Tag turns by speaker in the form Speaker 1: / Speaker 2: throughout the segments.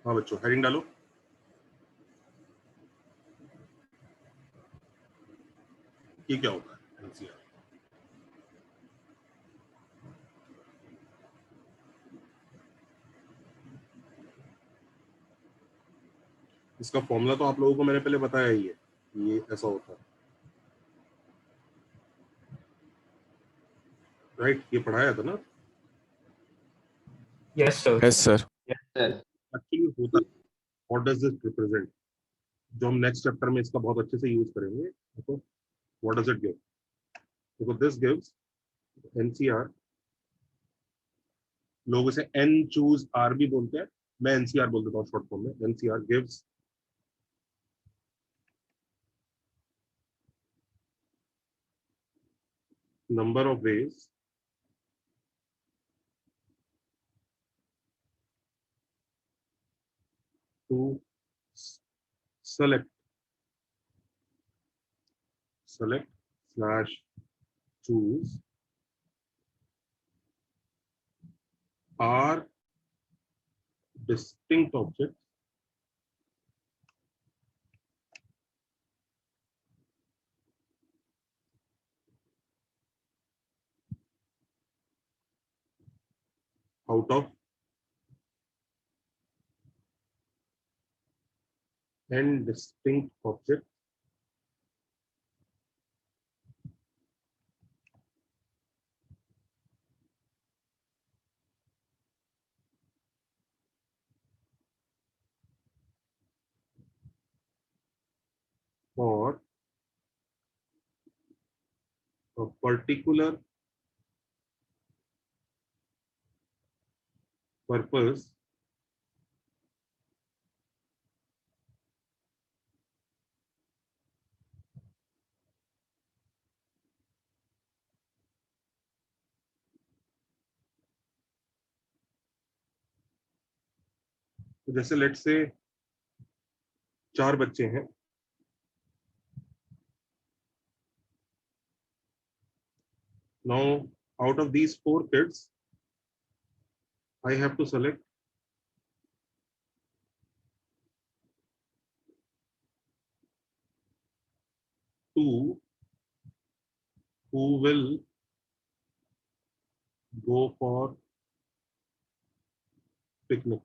Speaker 1: हाँ बच्चों, हेडिंग डालो। ये क्या होता है एनसीआर? इसका फॉर्मूला तो आप लोगों को मैंने पहले बताया ही है, ये ऐसा होता है, राइट? ये पढ़ाया था ना?
Speaker 2: Yes sir.
Speaker 3: Yes sir.
Speaker 1: Actually होता है, व्हाट डज दिस रिप्रेजेंट, जो हम नेक्स्ट चैप्टर में इसका बहुत अच्छे से यूज करेंगे। देखो व्हाट डज इट गिव। देखो दिस गिव्स एनसीआर, लोग इसे एन चूज आर भी बोलते हैं, मैं एनसीआर बोल देता हूँ शॉर्ट फॉर्म में। NCR gives number of ways to select slash choose are distinct objects out of n distinct objects for a particular purpose तो जैसे लेट से 4 बच्चे हैं, now out of these 4 kids I have to select 2 who will go for picnic,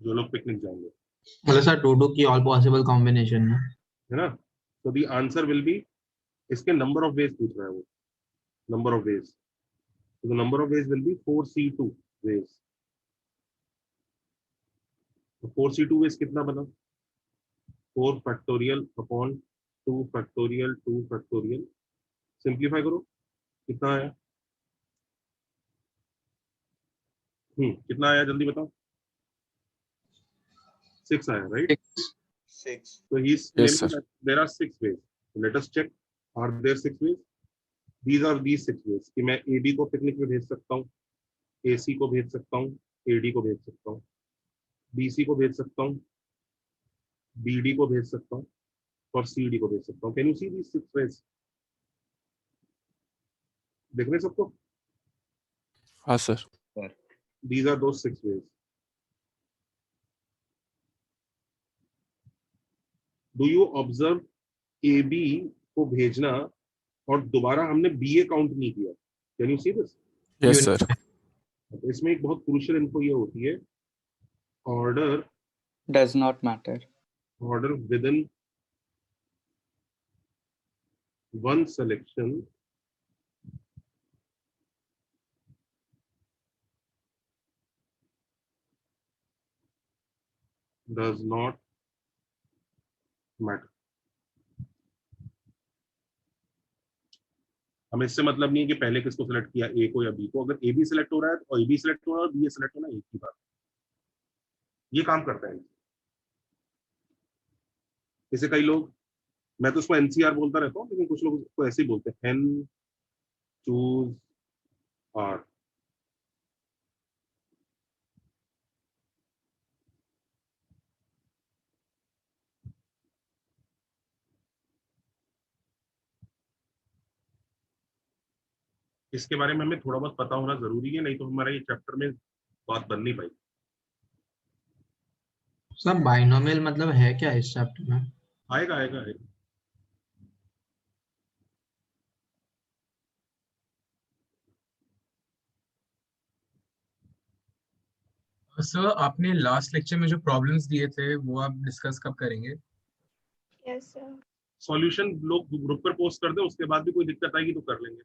Speaker 1: जो लोग picnic जाएंगे,
Speaker 4: मतलब sir 2 की ऑल पॉसिबल कॉम्बिनेशन है
Speaker 1: ना? तो द आंसर विल बी, इसके नंबर ऑफ वेज पूछ रहा है वो, नंबर ऑफ वेज, तो the number of ways will be 4c2 ways. तो 4c2 वेज कितना बना? 4 factorial upon 2 factorial 2 factorial, simplify करो, कितना आया? कितना आया जल्दी बताओ? 6 आया, right?
Speaker 5: 6.
Speaker 1: So he's
Speaker 3: Yes,
Speaker 1: claiming
Speaker 3: sir.
Speaker 1: that there are 6 ways. So let us check, are there 6 ways? These are these 6 ways कि मैं AB को पिकनिक में भेज सकता हूँ, AC को भेज सकता हूँ, AD को भेज सकता हूँ, BC को भेज सकता हूँ, BD को भेज सकता हूँ और CD को भेज सकता हूँ। Can you see these 6 ways? देख रहे हैं सबको?
Speaker 3: हाँ sir.
Speaker 1: These are those 6 ways. Do you observe AB को भेजना और दोबारा हमने BA काउंट नहीं किया? Can you see this?
Speaker 3: Yes sir.
Speaker 1: तो इसमें एक बहुत क्रूशियल इन्फो ये होती है, order
Speaker 2: Does not matter.
Speaker 1: order within one selection does not matter. हमें इससे मतलब नहीं है कि पहले किसको सिलेक्ट किया, ए को या बी को। अगर ए बी सिलेक्ट हो रहा है तो ए बी सिलेक्ट हो रहा है और बी सिलेक्ट होना एक ही बात, ये काम करता है। जैसे कई लोग, मैं तो उसको एनसीआर बोलता रहता हूँ, लेकिन कुछ लोग उसको ऐसे ही बोलते हैं, एन चूज आर। इसके बारे में हमें थोड़ा बहुत पता होना जरूरी है, नहीं तो हमारा ये चैप्टर में बात बन नहीं पाई।
Speaker 4: सर बाइनोमियल मतलब है क्या इस चैप्टर में?
Speaker 1: आएगा आएगा आएगा।
Speaker 5: सर आपने लास्ट लेक्चर में जो प्रॉब्लम्स दिए थे वो आप डिस्कस कब करेंगे?
Speaker 6: Yes sir.
Speaker 1: सॉल्यूशन लोग ग्रुप पर पोस्ट कर दे, उसके बाद भी कोई दिक्कत आएगी तो कर लेंगे।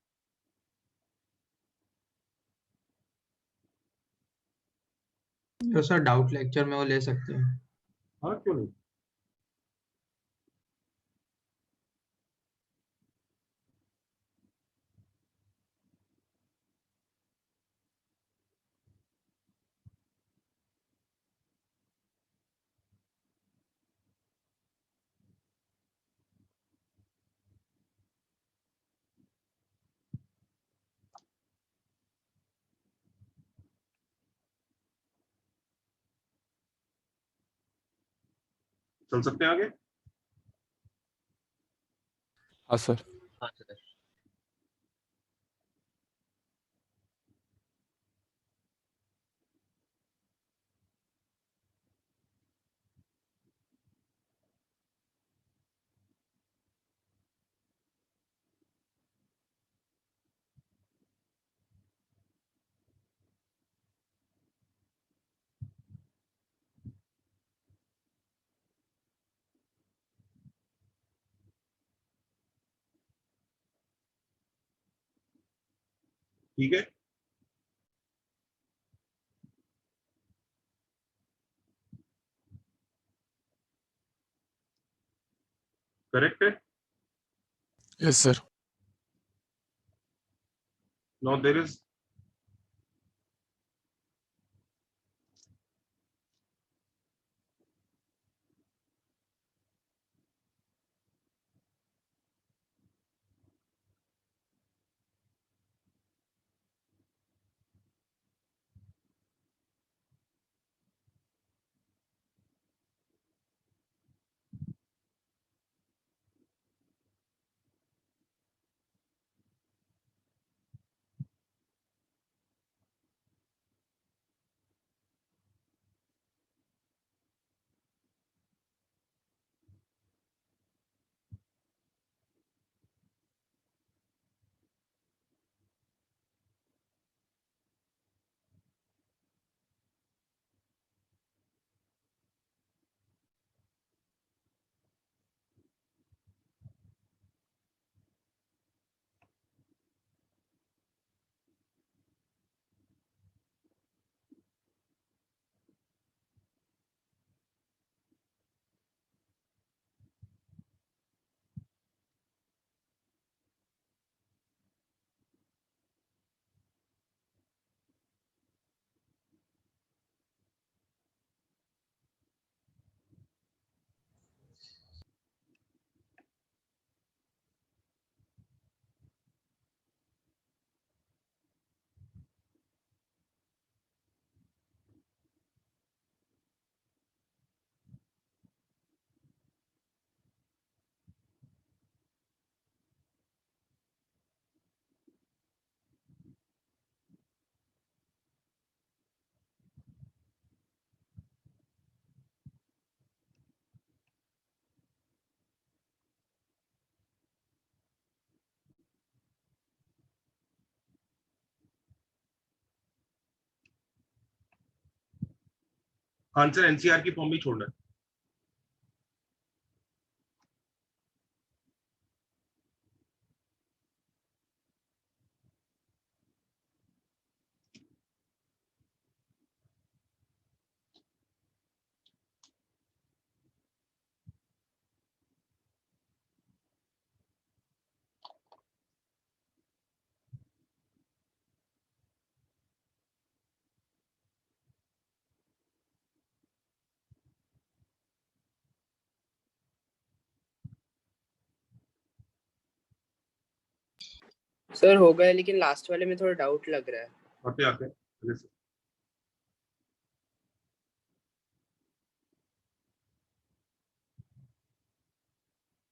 Speaker 4: तो सर डाउट लेक्चर में वो ले सकते हैं।
Speaker 1: हाँ क्यों नहीं। चल सकते हैं आगे।
Speaker 3: हाँ सर।
Speaker 1: ठीक है। करेक्ट है।
Speaker 3: Yes sir.
Speaker 1: Now there is answer NCR की फॉर्म में ही छोड़ना है।
Speaker 7: सर हो गया, लेकिन लास्ट वाले में थोड़ा डाउट लग रहा है।
Speaker 1: आते आते हैं आगे से।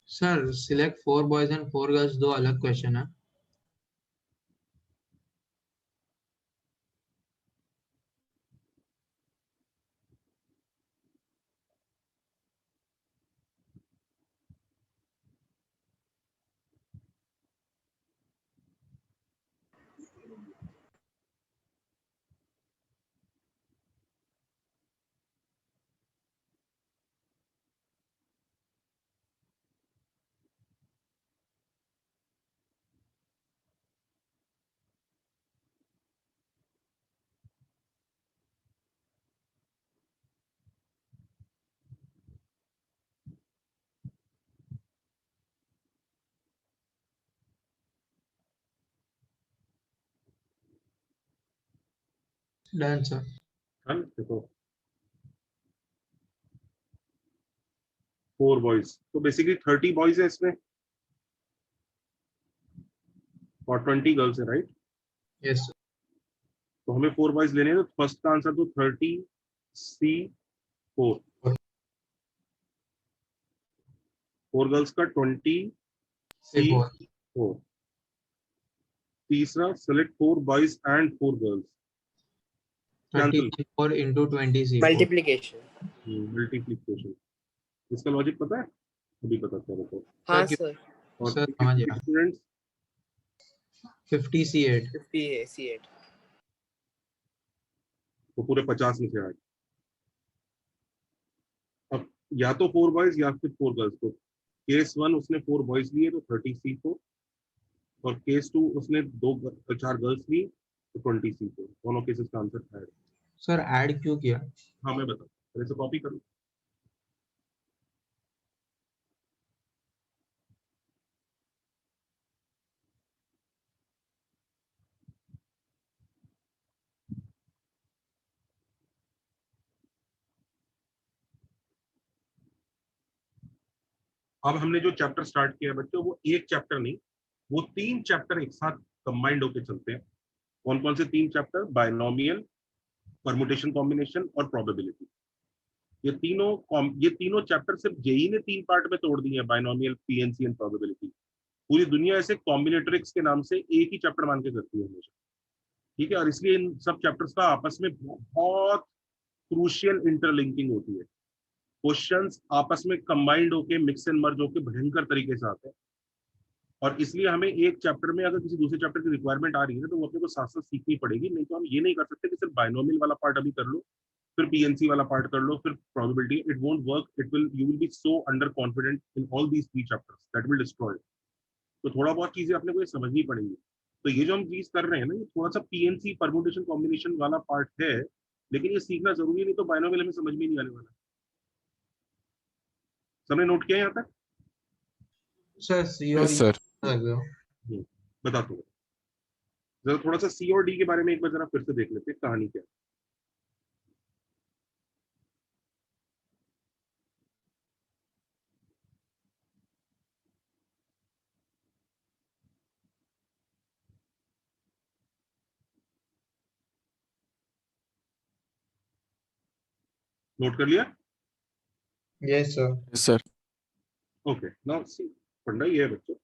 Speaker 4: Sir select 4 boys and 4 girls दो अलग क्वेश्चन है। Done, sir.
Speaker 1: डन। देखो 4 बॉयज, तो बेसिकली 30 बॉयज है इसमें और 20 गर्ल्स है, राइट?
Speaker 4: Yes, sir.
Speaker 1: तो हमें 4 बॉयज लेने हैं, तो फर्स्ट का आंसर तो 30C4, 4 गर्ल्स का 20C4।
Speaker 4: C4.
Speaker 1: तीसरा select 4 boys and 4 girls, cancel,
Speaker 4: 30C4 into 20C4.
Speaker 7: Multiplication.
Speaker 1: Multiplication. इसका लॉजिक पता है? अभी पता चला तो।
Speaker 7: हाँ
Speaker 4: Sir,
Speaker 7: सर।
Speaker 1: और
Speaker 4: सर समझ गया।
Speaker 1: Students
Speaker 4: 50C8.
Speaker 7: 50 है C8।
Speaker 1: तो पूरे 50 में से 8। अब या तो 4 बॉयज या फिर 4 गर्ल्स। तो केस 1 उसने 4 बॉयज लिए तो 30C4, और केस 2 उसने 4 गर्ल्स ली तो 20C4। दोनों केसेस का आंसर है।
Speaker 4: सर ऐड क्यों किया?
Speaker 1: हाँ मैं बता, पहले से कॉपी करूँ। अब हमने जो चैप्टर स्टार्ट किया बच्चों, वो एक चैप्टर नहीं, वो 3 चैप्टर एक साथ कंबाइंड होके चलते हैं। कौन कौन से 3 चैप्टर? बायनोमियल, परमुटेशन कॉम्बिनेशन और प्रोबेबिलिटी। ये तीनों चैप्टर सिर्फ जेई ने 3 पार्ट में तोड़ दिए हैं, बायनोमियल, पीएनसी एंड प्रोबेबिलिटी। पूरी दुनिया ऐसे कॉम्बिनेटरिक्स के नाम से एक ही चैप्टर मान के करती है हमेशा, ठीक है? और इसलिए इन सब चैप्टर्स का आपस में बहुत क्रूशियल इंटरलिंकिंग होती है। क्वेश्चंस आपस में कंबाइंड होके मिक्स एंड मर्ज होके भयंकर तरीके से आते हैं। और इसलिए हमें एक चैप्टर में अगर किसी दूसरे चैप्टर की रिक्वायरमेंट आ रही है तो वो अपने को साथ साथ सीखनी पड़ेगी। नहीं तो हम ये नहीं कर सकते कि सिर्फ बायनोमियल वाला पार्ट अभी कर लो, फिर पीएनसी वाला पार्ट कर लो, फिर probability. It won't work. You will be so under confident in all these 3 chapters that will destroy. तो थोड़ा बहुत चीजें अपने को ये समझनी पड़ेंगी। तो ये जो हम चीज कर रहे हैं ना, ये थोड़ा सा पीएनसी परम्यूटेशन कॉम्बिनेशन वाला पार्ट है, लेकिन ये सीखना जरूरी नहीं, तो बायनोमियल हमें समझ में नहीं आने वाला। सबने नोट किया यहाँ तक?
Speaker 4: सर C और
Speaker 3: यस
Speaker 4: E
Speaker 3: सर।
Speaker 4: रख दो।
Speaker 1: बता दो जरा, थोड़ा सा सी और डी के बारे में एक बार जरा फिर से देख लेते हैं, कहानी क्या है। नोट कर लिया?
Speaker 4: Yes, sir.
Speaker 3: Yes sir.
Speaker 1: Okay, now see, फंडा ये है बच्चों।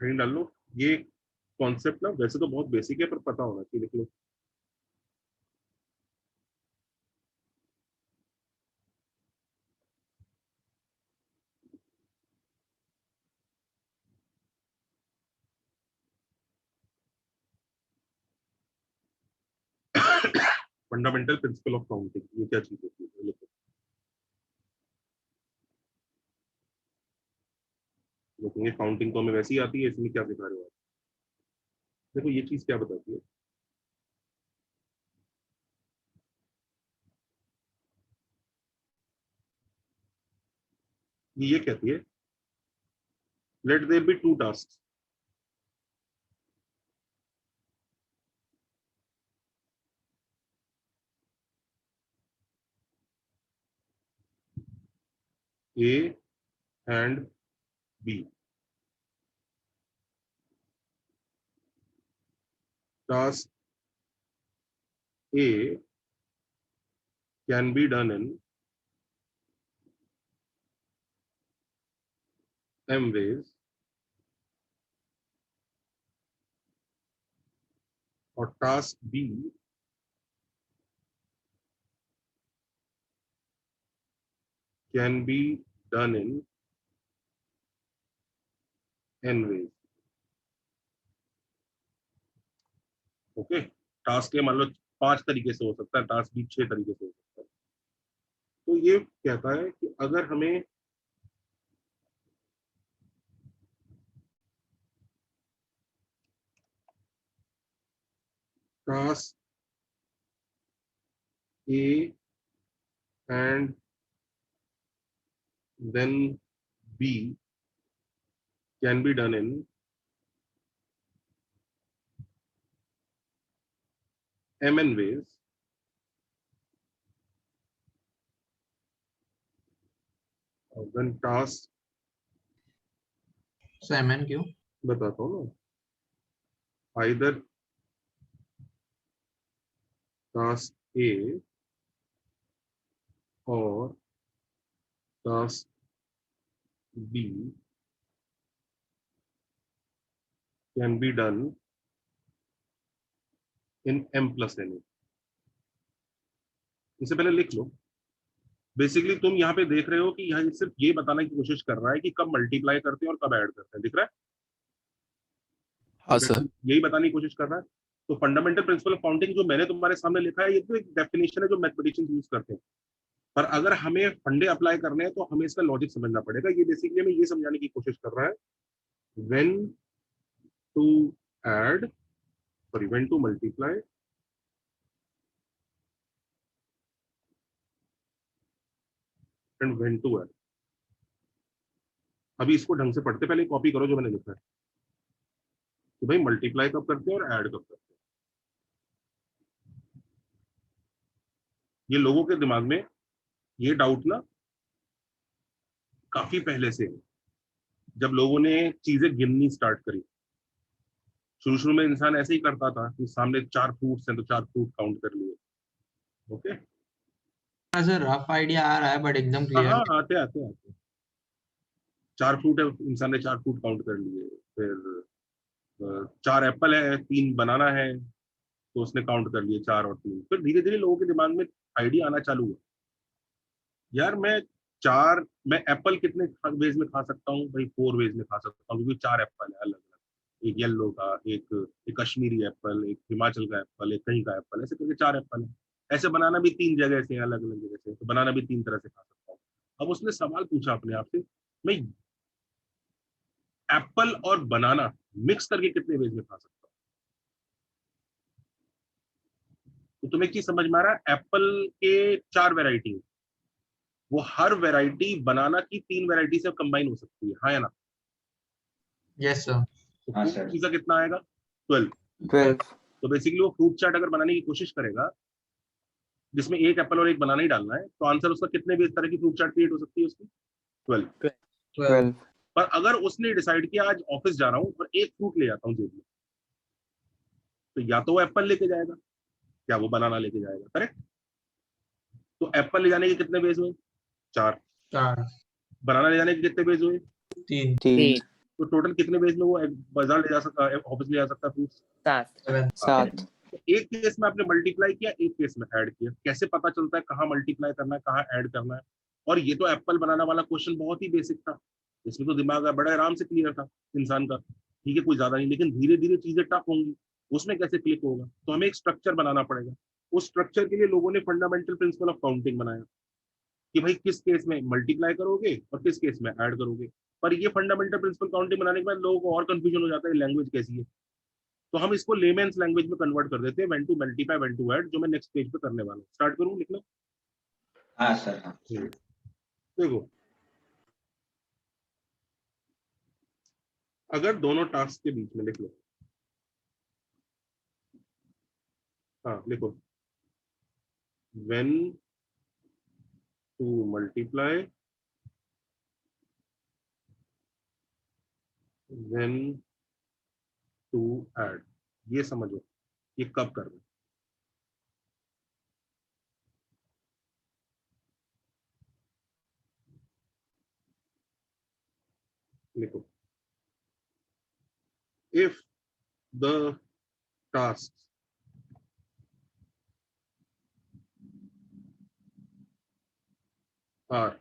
Speaker 1: कहीं डाल लो। ये कॉन्सेप्ट ना वैसे तो बहुत बेसिक है, पर पता होना चाहिए। देख लो, फंडामेंटल प्रिंसिपल ऑफ काउंटिंग, ये क्या चीज होती है? लिखो, देखेंगे काउंटिंग तो हमें वैसे ही आती है, इसमें क्या सिखा रहे हो आप? देखो ये चीज क्या बताती है। ये कहती है, let there be 2 task, A and B. Task A can be done in m ways, और task B can be done in n ways। Okay, task A मान लो 5 तरीके से हो सकता है, टास्क बी 6 तरीके से हो सकता है। तो ये कहता है कि अगर हमें task A and then B can be done in mn ways when task,
Speaker 4: so MN क्यों?
Speaker 1: बताता हूँ ना, either task A or task B can be done in m plus n. इससे पहले लिख लो। बेसिकली तुम यहाँ पे देख रहे हो कि यहाँ सिर्फ ये बताने की कोशिश कर रहा है कि कब मल्टीप्लाई करते हैं और कब ऐड करते हैं, दिख रहा है?
Speaker 3: हाँ सर।
Speaker 1: यही बताने की कोशिश कर रहा है। तो फंडामेंटल प्रिंसिपल ऑफ काउंटिंग जो मैंने तुम्हारे सामने लिखा है, ये तो एक डेफिनेशन है जो मैथमेटिशियंस यूज करते हैं, पर अगर हमें फंडे अप्लाई करने हैं तो हमें इसका लॉजिक समझना पड़ेगा। ये बेसिकली हमें ये समझाने की कोशिश कर रहा है when to add, sorry when to multiply and when to add. अभी इसको ढंग से पढ़ते, पहले कॉपी करो जो मैंने लिखा है कि भाई मल्टीप्लाई कब करते हैं और ऐड कब करते हैं। ये लोगों के दिमाग में ये डाउट ना काफी पहले से है, जब लोगों ने चीजें गिननी स्टार्ट करी। शुरू में इंसान ऐसे ही करता था कि सामने 4 फ्रूट्स हैं तो 4 फ्रूट काउंट कर लिए। ओके,
Speaker 4: सर रफ आइडिया आ रहा है बट एकदम क्लियर
Speaker 1: हाँ आते आते आते 4 फ्रूट है, इंसान ने 4 फ्रूट काउंट कर लिए। फिर 4 एप्पल है, 3 बनाना है, तो उसने काउंट कर लिए 4 और 3। फिर धीरे धीरे लोगों के दिमाग में आइडिया आना चालू हुआ, यार मैं एप्पल कितने वेज में खा सकता हूँ? भाई 4 वेज में खा सकता हूँ, क्योंकि 4 एप्पल है अलग अलग, एक येलो का, एक कश्मीरी एप्पल, एक हिमाचल का एप्पल, एक कहीं का एप्पल, ऐसे करके 4 एप्पल है। ऐसे बनाना भी 3 जगह से, अलग अलग जगह से, तो बनाना भी 3 तरह से खा सकता हूँ। अब उसने सवाल पूछा अपने आप से, मैं एप्पल और बनाना मिक्स करके कितने वेज में खा सकता हूँ? तो तुम्हें क्या समझ में आ रहा है? एप्पल के 4 वेराइटी, वो हर वैरायटी बनाना की 3 वैरायटी से कंबाइन हो सकती है, हाँ या ना?
Speaker 4: Yes sir.
Speaker 1: तो
Speaker 7: हाँ,
Speaker 1: फ्रूट
Speaker 7: सर।
Speaker 1: का कितना आएगा? 12।
Speaker 2: 12.
Speaker 1: तो बेसिकली वो फ्रूट चाट अगर बनाने की कोशिश करेगा जिसमें एक एप्पल और एक बनाना ही डालना है, तो आंसर उसका कितने भी इस तरह की फ्रूट चाट क्रिएट हो सकती है उसकी? 12।
Speaker 2: 12.
Speaker 1: पर अगर उसने डिसाइड किया आज ऑफिस जा रहा हूँ और एक फ्रूट ले जाता हूँ जेब में, तो या तो वो एप्पल लेके जाएगा या वो बनाना लेके जाएगा, करेक्ट? तो एप्पल ले जाने के कितने वेज हुए? 4।
Speaker 4: 4
Speaker 1: बनाना ले जाने के कितने वेज हुए?
Speaker 4: 3
Speaker 2: 3.
Speaker 1: तो टोटल कितने वेज में वो बाजार ले जा सकता है, ऑफिस ले जा सकता है फ्रूट्स?
Speaker 7: 7
Speaker 2: 7.
Speaker 1: तो एक केस में आपने मल्टीप्लाई किया, एक केस में ऐड किया। कैसे पता चलता है कहाँ मल्टीप्लाई करना है, कहाँ ऐड करना है? और ये तो एप्पल बनाना वाला क्वेश्चन बहुत ही बेसिक था, इसमें तो दिमाग बड़ा आराम से क्लियर था इंसान का, ठीक है, कोई ज्यादा नहीं। लेकिन धीरे धीरे चीजें टफ होंगी, उसमें कैसे क्लिक होगा? तो हमें एक स्ट्रक्चर बनाना पड़ेगा। उस स्ट्रक्चर के लिए लोगों ने फंडामेंटल प्रिंसिपल ऑफ काउंटिंग बनाया कि भाई किस केस में मल्टीप्लाई करोगे और किस केस में ऐड करोगे। पर ये फंडामेंटल प्रिंसिपल काउंटिंग बनाने के बाद लोगों को और कंफ्यूजन हो जाता है लैंग्वेज कैसी है, तो हम इसको लेमेन्स लैंग्वेज में कन्वर्ट कर देते हैं, when to multiply when to add, जो मैं नेक्स्ट पेज पे करने वाला हूँ। स्टार्ट करूँ लिखना?
Speaker 7: हाँ सर। हाँ
Speaker 1: देखो, अगर दोनों टास्क के बीच में लिख लो, हाँ लिखो, when to multiply when to add, ये समझो ये कब करना है। लिखो, if the tasks are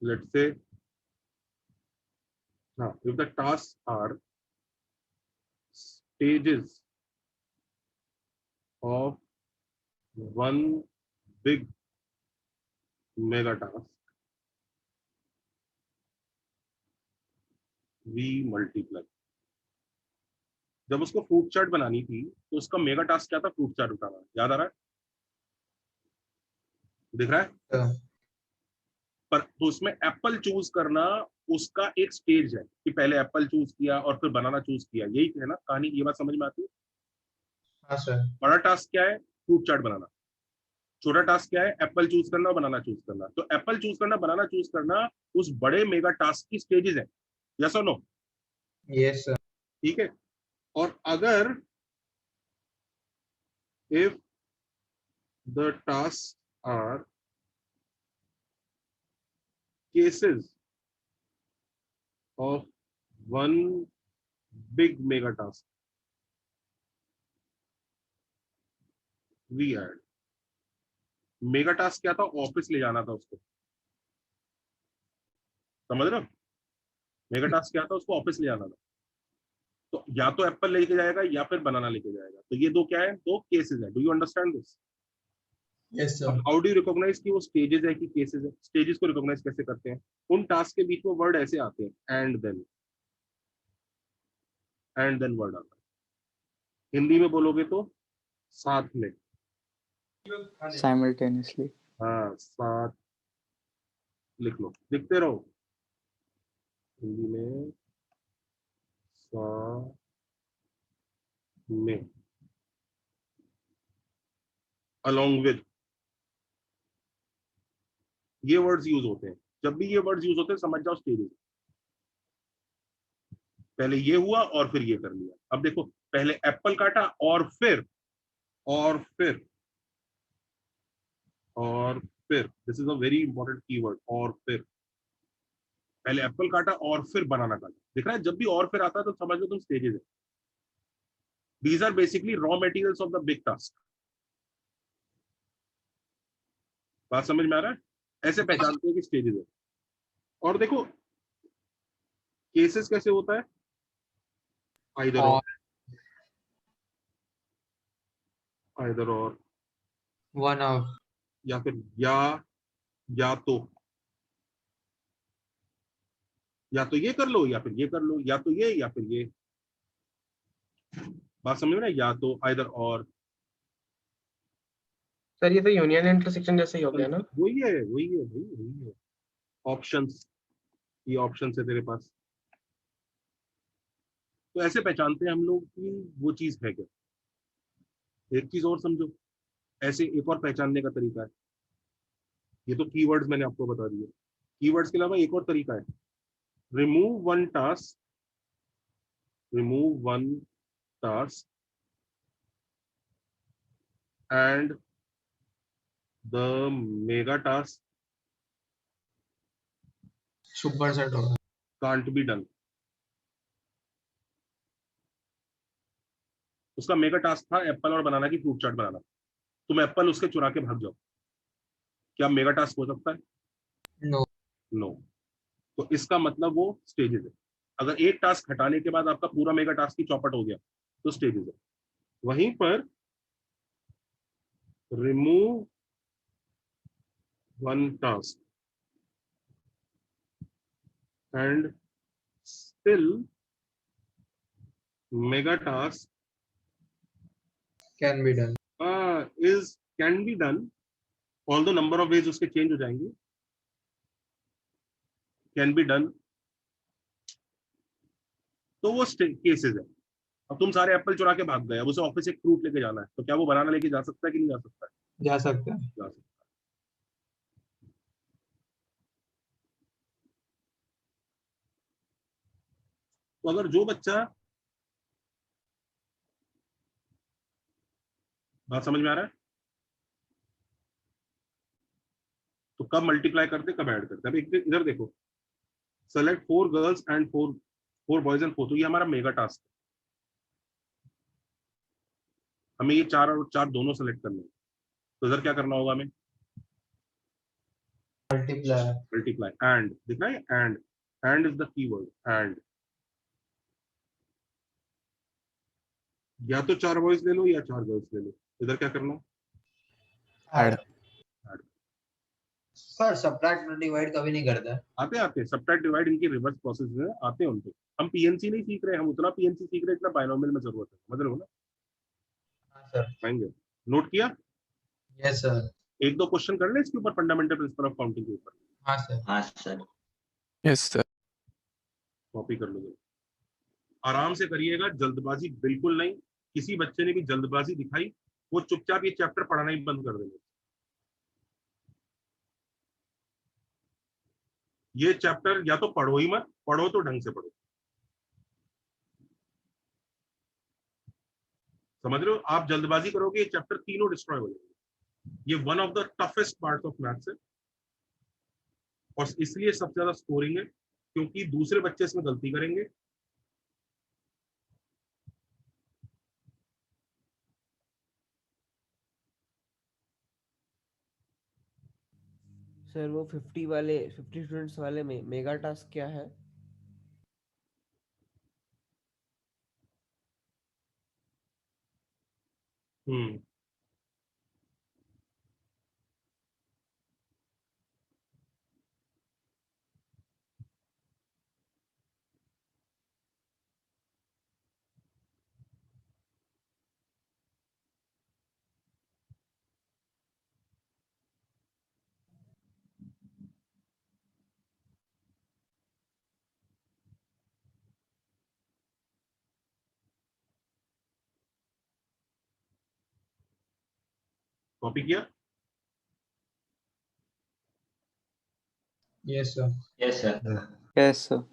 Speaker 1: let's say if the tasks are stages of one big mega task, we multiply। जब उसको फ्रूट चार्ट बनानी थी तो उसका मेगा टास्क क्या था? फ्रूट चार्ट उठाना। याद आ रहा है? दिख रहा है? पर तो उसमें एप्पल चूज करना उसका एक स्टेज है कि पहले एप्पल चूज किया और फिर बनाना चूज किया, यही है ना कहानी। ये बात समझ में आती है?
Speaker 4: हाँ सर।
Speaker 1: बड़ा टास्क क्या है? फ्रूट चाट बनाना। छोटा टास्क क्या है? एप्पल चूज करना और बनाना चूज करना। तो एप्पल चूज करना, बनाना चूज करना उस बड़े मेगा टास्क की स्टेजेस है। यस और नो?
Speaker 4: Yes sir.
Speaker 1: ठीक है। और अगर if the task are cases of one big mega task, we add. Mega task क्या था? ऑफिस ले जाना था उसको, समझ रहे हो? मेगा टास्क क्या था? उसको ऑफिस ले जाना था। तो या तो एप्पल लेके जाएगा या फिर बनाना लेके जाएगा। तो ये दो क्या है? दो केसेस है। Do you understand this?
Speaker 4: Yes
Speaker 1: अब
Speaker 4: sir.
Speaker 1: How do you recognise कि वो स्टेजेस है कि केसेस है? स्टेजेस को रिकॉग्नाइज कैसे करते हैं? उन टास्क के बीच में वर्ड ऐसे आते हैं, एंड देन वर्ड आता है। हिंदी में बोलोगे तो साथ में।
Speaker 2: Simultaneously.
Speaker 1: हाँ, साथ लिख लो, लिखते रहो हिंदी में, साथ में, along with। ये वर्ड्स यूज होते हैं। जब भी ये वर्ड्स यूज होते हैं समझ जाओ स्टेजेस। पहले ये हुआ और फिर ये कर लिया। अब देखो, पहले एप्पल काटा और फिर और फिर और फिर, this is a very important keyword, और फिर। पहले एप्पल काटा और फिर बनाना काटा। दिख रहा है? जब भी और फिर आता है तो समझ लो तुम स्टेजेस है। These are basically raw materials of the big task. बात समझ में आ रहा है? ऐसे पहचानते हैं कि स्टेजेस है। और देखो केसेस कैसे होता है? आइदर और, आइदर और,
Speaker 4: वन ऑफ।
Speaker 1: या फिर या तो, या तो ये कर लो या फिर ये कर लो, या तो ये या फिर ये। बात समझ में ना? या तो, आइदर और।
Speaker 8: सर ये तो यूनियन इंटरसेक्शन जैसे ही हो गया ना।
Speaker 1: वही है, वही है, वही है। ऑप्शंस, ये ऑप्शन है तेरे पास। तो ऐसे पहचानते हैं हम लोग कि वो चीज है क्या। एक चीज और समझो, ऐसे एक और पहचानने का तरीका है। ये तो कीवर्ड्स मैंने आपको बता दिए। कीवर्ड्स के अलावा एक और तरीका है। Remove one task, remove one task and the mega task
Speaker 4: super set होगा।
Speaker 1: Can't be done. उसका मेगा टास्क था एप्पल और बनाना की फ्रूट चाट बनाना। तुम एप्पल उसके चुरा के भाग जाओ, क्या मेगा टास्क हो सकता है?
Speaker 4: नो।
Speaker 1: नो। तो इसका मतलब वो स्टेजेस है। अगर एक टास्क हटाने के बाद आपका पूरा मेगा टास्क ही चौपट हो गया तो स्टेजेस है। वहीं पर remove one task and still mega task
Speaker 4: can be done.
Speaker 1: Is can be done, although number of veg उसके चेंज हो जाएंगे। कैन बी डन, तो वो केसेस है। अब तुम सारे एप्पल चुरा के भाग गए, अब उसे ऑफिस से एक फ्रूट लेके जाना है, तो क्या वो बनाना लेके जा सकता है कि नहीं जा सकता है?
Speaker 4: जा सकते हैं।
Speaker 1: जा सकता है। तो अगर जो बच्चा, बात समझ में आ रहा है? तो कब मल्टीप्लाई करते, कब ऐड करते? अब एक इधर देखो, select 4 girls and 4 boys and 4, तो ये हमारा मेगा टास्क है। हमें ये 4 और 4 दोनों सेलेक्ट करने हैं। तो इधर क्या करना होगा हमें?
Speaker 4: मल्टीप्लाई।
Speaker 1: मल्टीप्लाई, एंड दिख रहा है? And is the keyword, and. या तो 4 बॉयज ले लो या 4 गर्ल्स ले लो। इधर क्या करना है?
Speaker 3: ऐड।
Speaker 1: ऐड।
Speaker 4: सर सब्ट्रैक्ट और डिवाइड कभी नहीं करता है।
Speaker 1: आते आते सब्ट्रैक्ट डिवाइड इनकी रिवर्स प्रोसेस में आते हैं उनके। हम पीएनसी नहीं सीख रहे, हम उतना पीएनसी सीख रहे इतना बायनोमियल में जरूरत है, समझ रहे हो ना?
Speaker 4: हाँ सर।
Speaker 1: आएंगे। नोट किया?
Speaker 4: Yes sir.
Speaker 1: एक दो क्वेश्चन कर ले इसके ऊपर, फंडामेंटल प्रिंसिपल ऑफ काउंटिंग के ऊपर।
Speaker 4: हाँ सर।
Speaker 9: हाँ सर।
Speaker 3: Yes, sir.
Speaker 1: कॉपी कर लो। आराम से करिएगा, जल्दबाजी बिल्कुल नहीं। किसी बच्चे ने भी जल्दबाजी दिखाई, वो चुपचाप ये चैप्टर पढ़ना ही बंद कर देंगे। ये चैप्टर या तो पढ़ो ही मत, पढ़ो तो ढंग से पढ़ो। समझ रहे हो? आप जल्दबाजी करोगे, ये चैप्टर तीनों डिस्ट्रॉय हो जाएंगे। ये one of the toughest part of maths है, और इसलिए सबसे ज्यादा स्कोरिंग है, क्योंकि दूसरे बच्चे इसमें गलती करेंगे।
Speaker 10: सर वो 50 स्टूडेंट्स वाले में मेगा टास्क क्या है?
Speaker 1: हम्म। कॉपी किया?
Speaker 4: Yes sir.
Speaker 9: Yes sir.
Speaker 2: Yes, sir.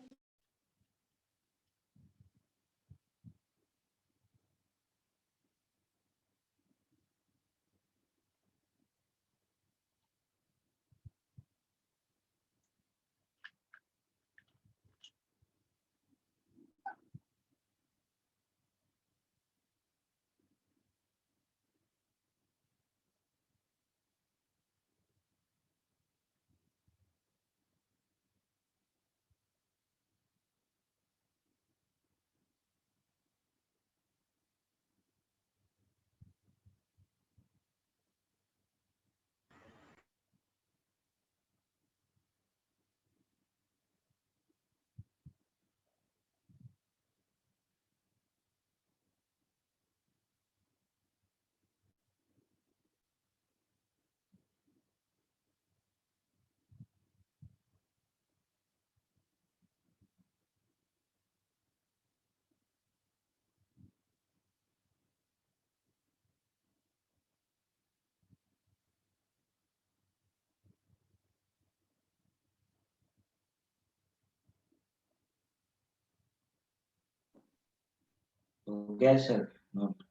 Speaker 9: तो क्या sir? Note.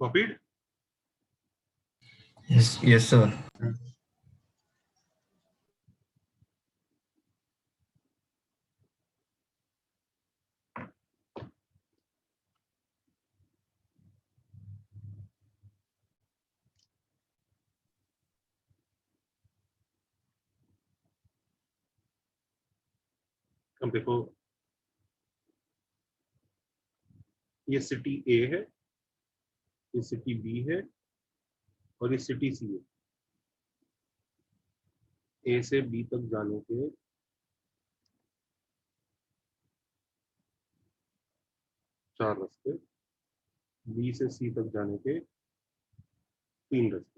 Speaker 1: Copied?
Speaker 9: Yes sir.
Speaker 1: अब देखो, ये सिटी ए है, ये सिटी बी है, और ये सिटी सी है। ए से बी तक जाने के 4 रास्ते, बी से सी तक जाने के 3 रास्ते।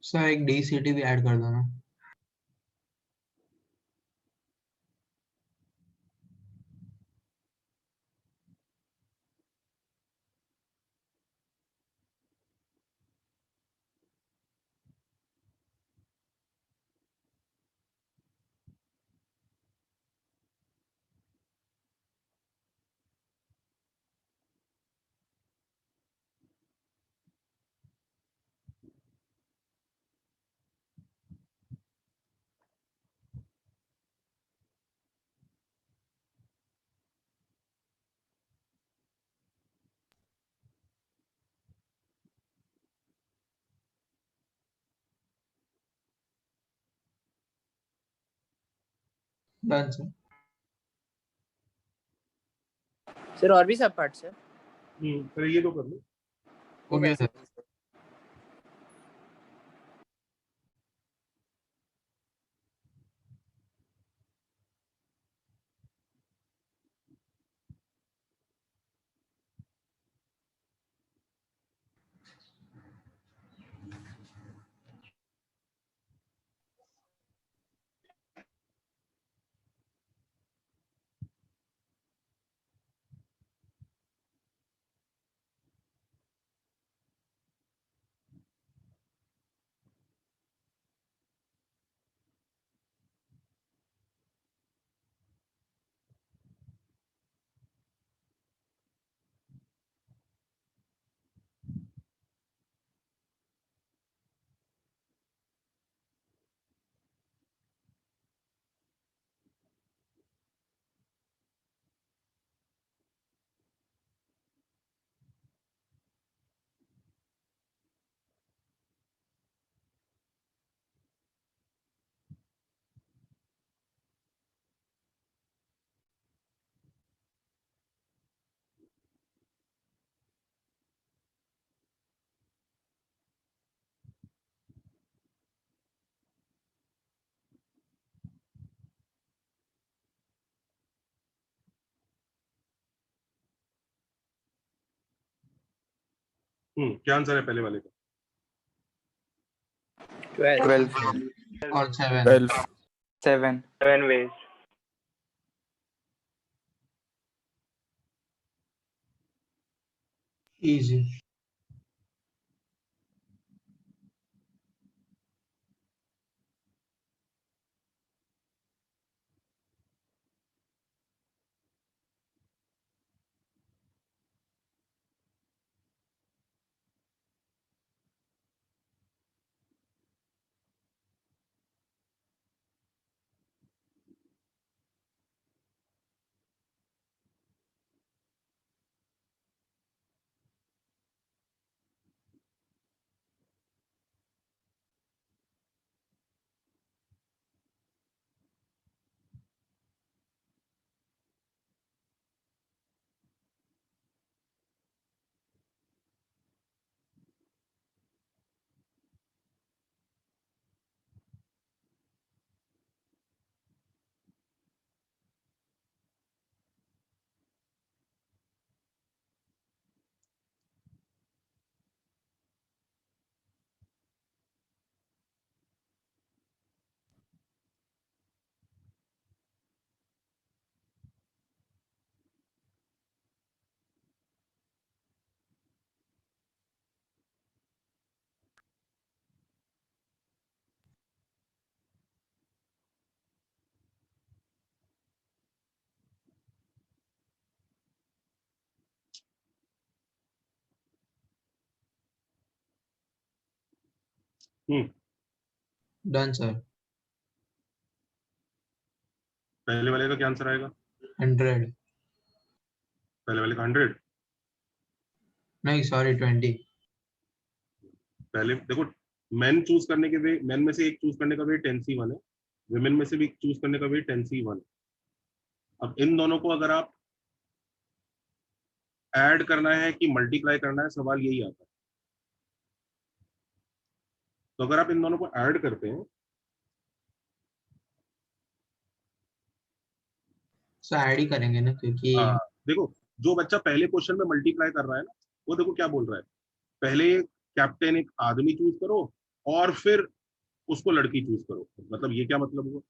Speaker 4: सर एक डी सी टी भी ऐड कर दो ना। Done sir.
Speaker 7: सर और भी सब पार्ट्स है?
Speaker 1: पहले ये तो कर लो।
Speaker 4: हो गया सर।
Speaker 1: क्या आंसर है पहले वाले का?
Speaker 7: 12
Speaker 2: 12
Speaker 4: और 7।
Speaker 3: 12
Speaker 2: 7
Speaker 10: 7 ways.
Speaker 4: इजी। Done sir.
Speaker 1: पहले वाले का क्या आंसर आएगा?
Speaker 4: 100।
Speaker 1: पहले वाले का 100।
Speaker 4: नहीं सॉरी 20।
Speaker 1: पहले देखो, मेन चूज करने के वे, मेन में से एक चूज करने का वे 10C1 है, विमेन में से भी चूज करने का वे 10C1। अब इन दोनों को अगर आप ऐड करना है कि मल्टीप्लाई करना है, सवाल यही आता है। तो अगर आप इन दोनों को ऐड करते हैं,
Speaker 4: सो ऐड ही करेंगे ना, क्योंकि
Speaker 1: देखो जो बच्चा पहले क्वेश्चन में मल्टीप्लाई कर रहा है ना, वो देखो क्या बोल रहा है, पहले कैप्टन एक आदमी चूज करो और फिर उसको लड़की चूज करो। मतलब ये क्या मतलब हुआ?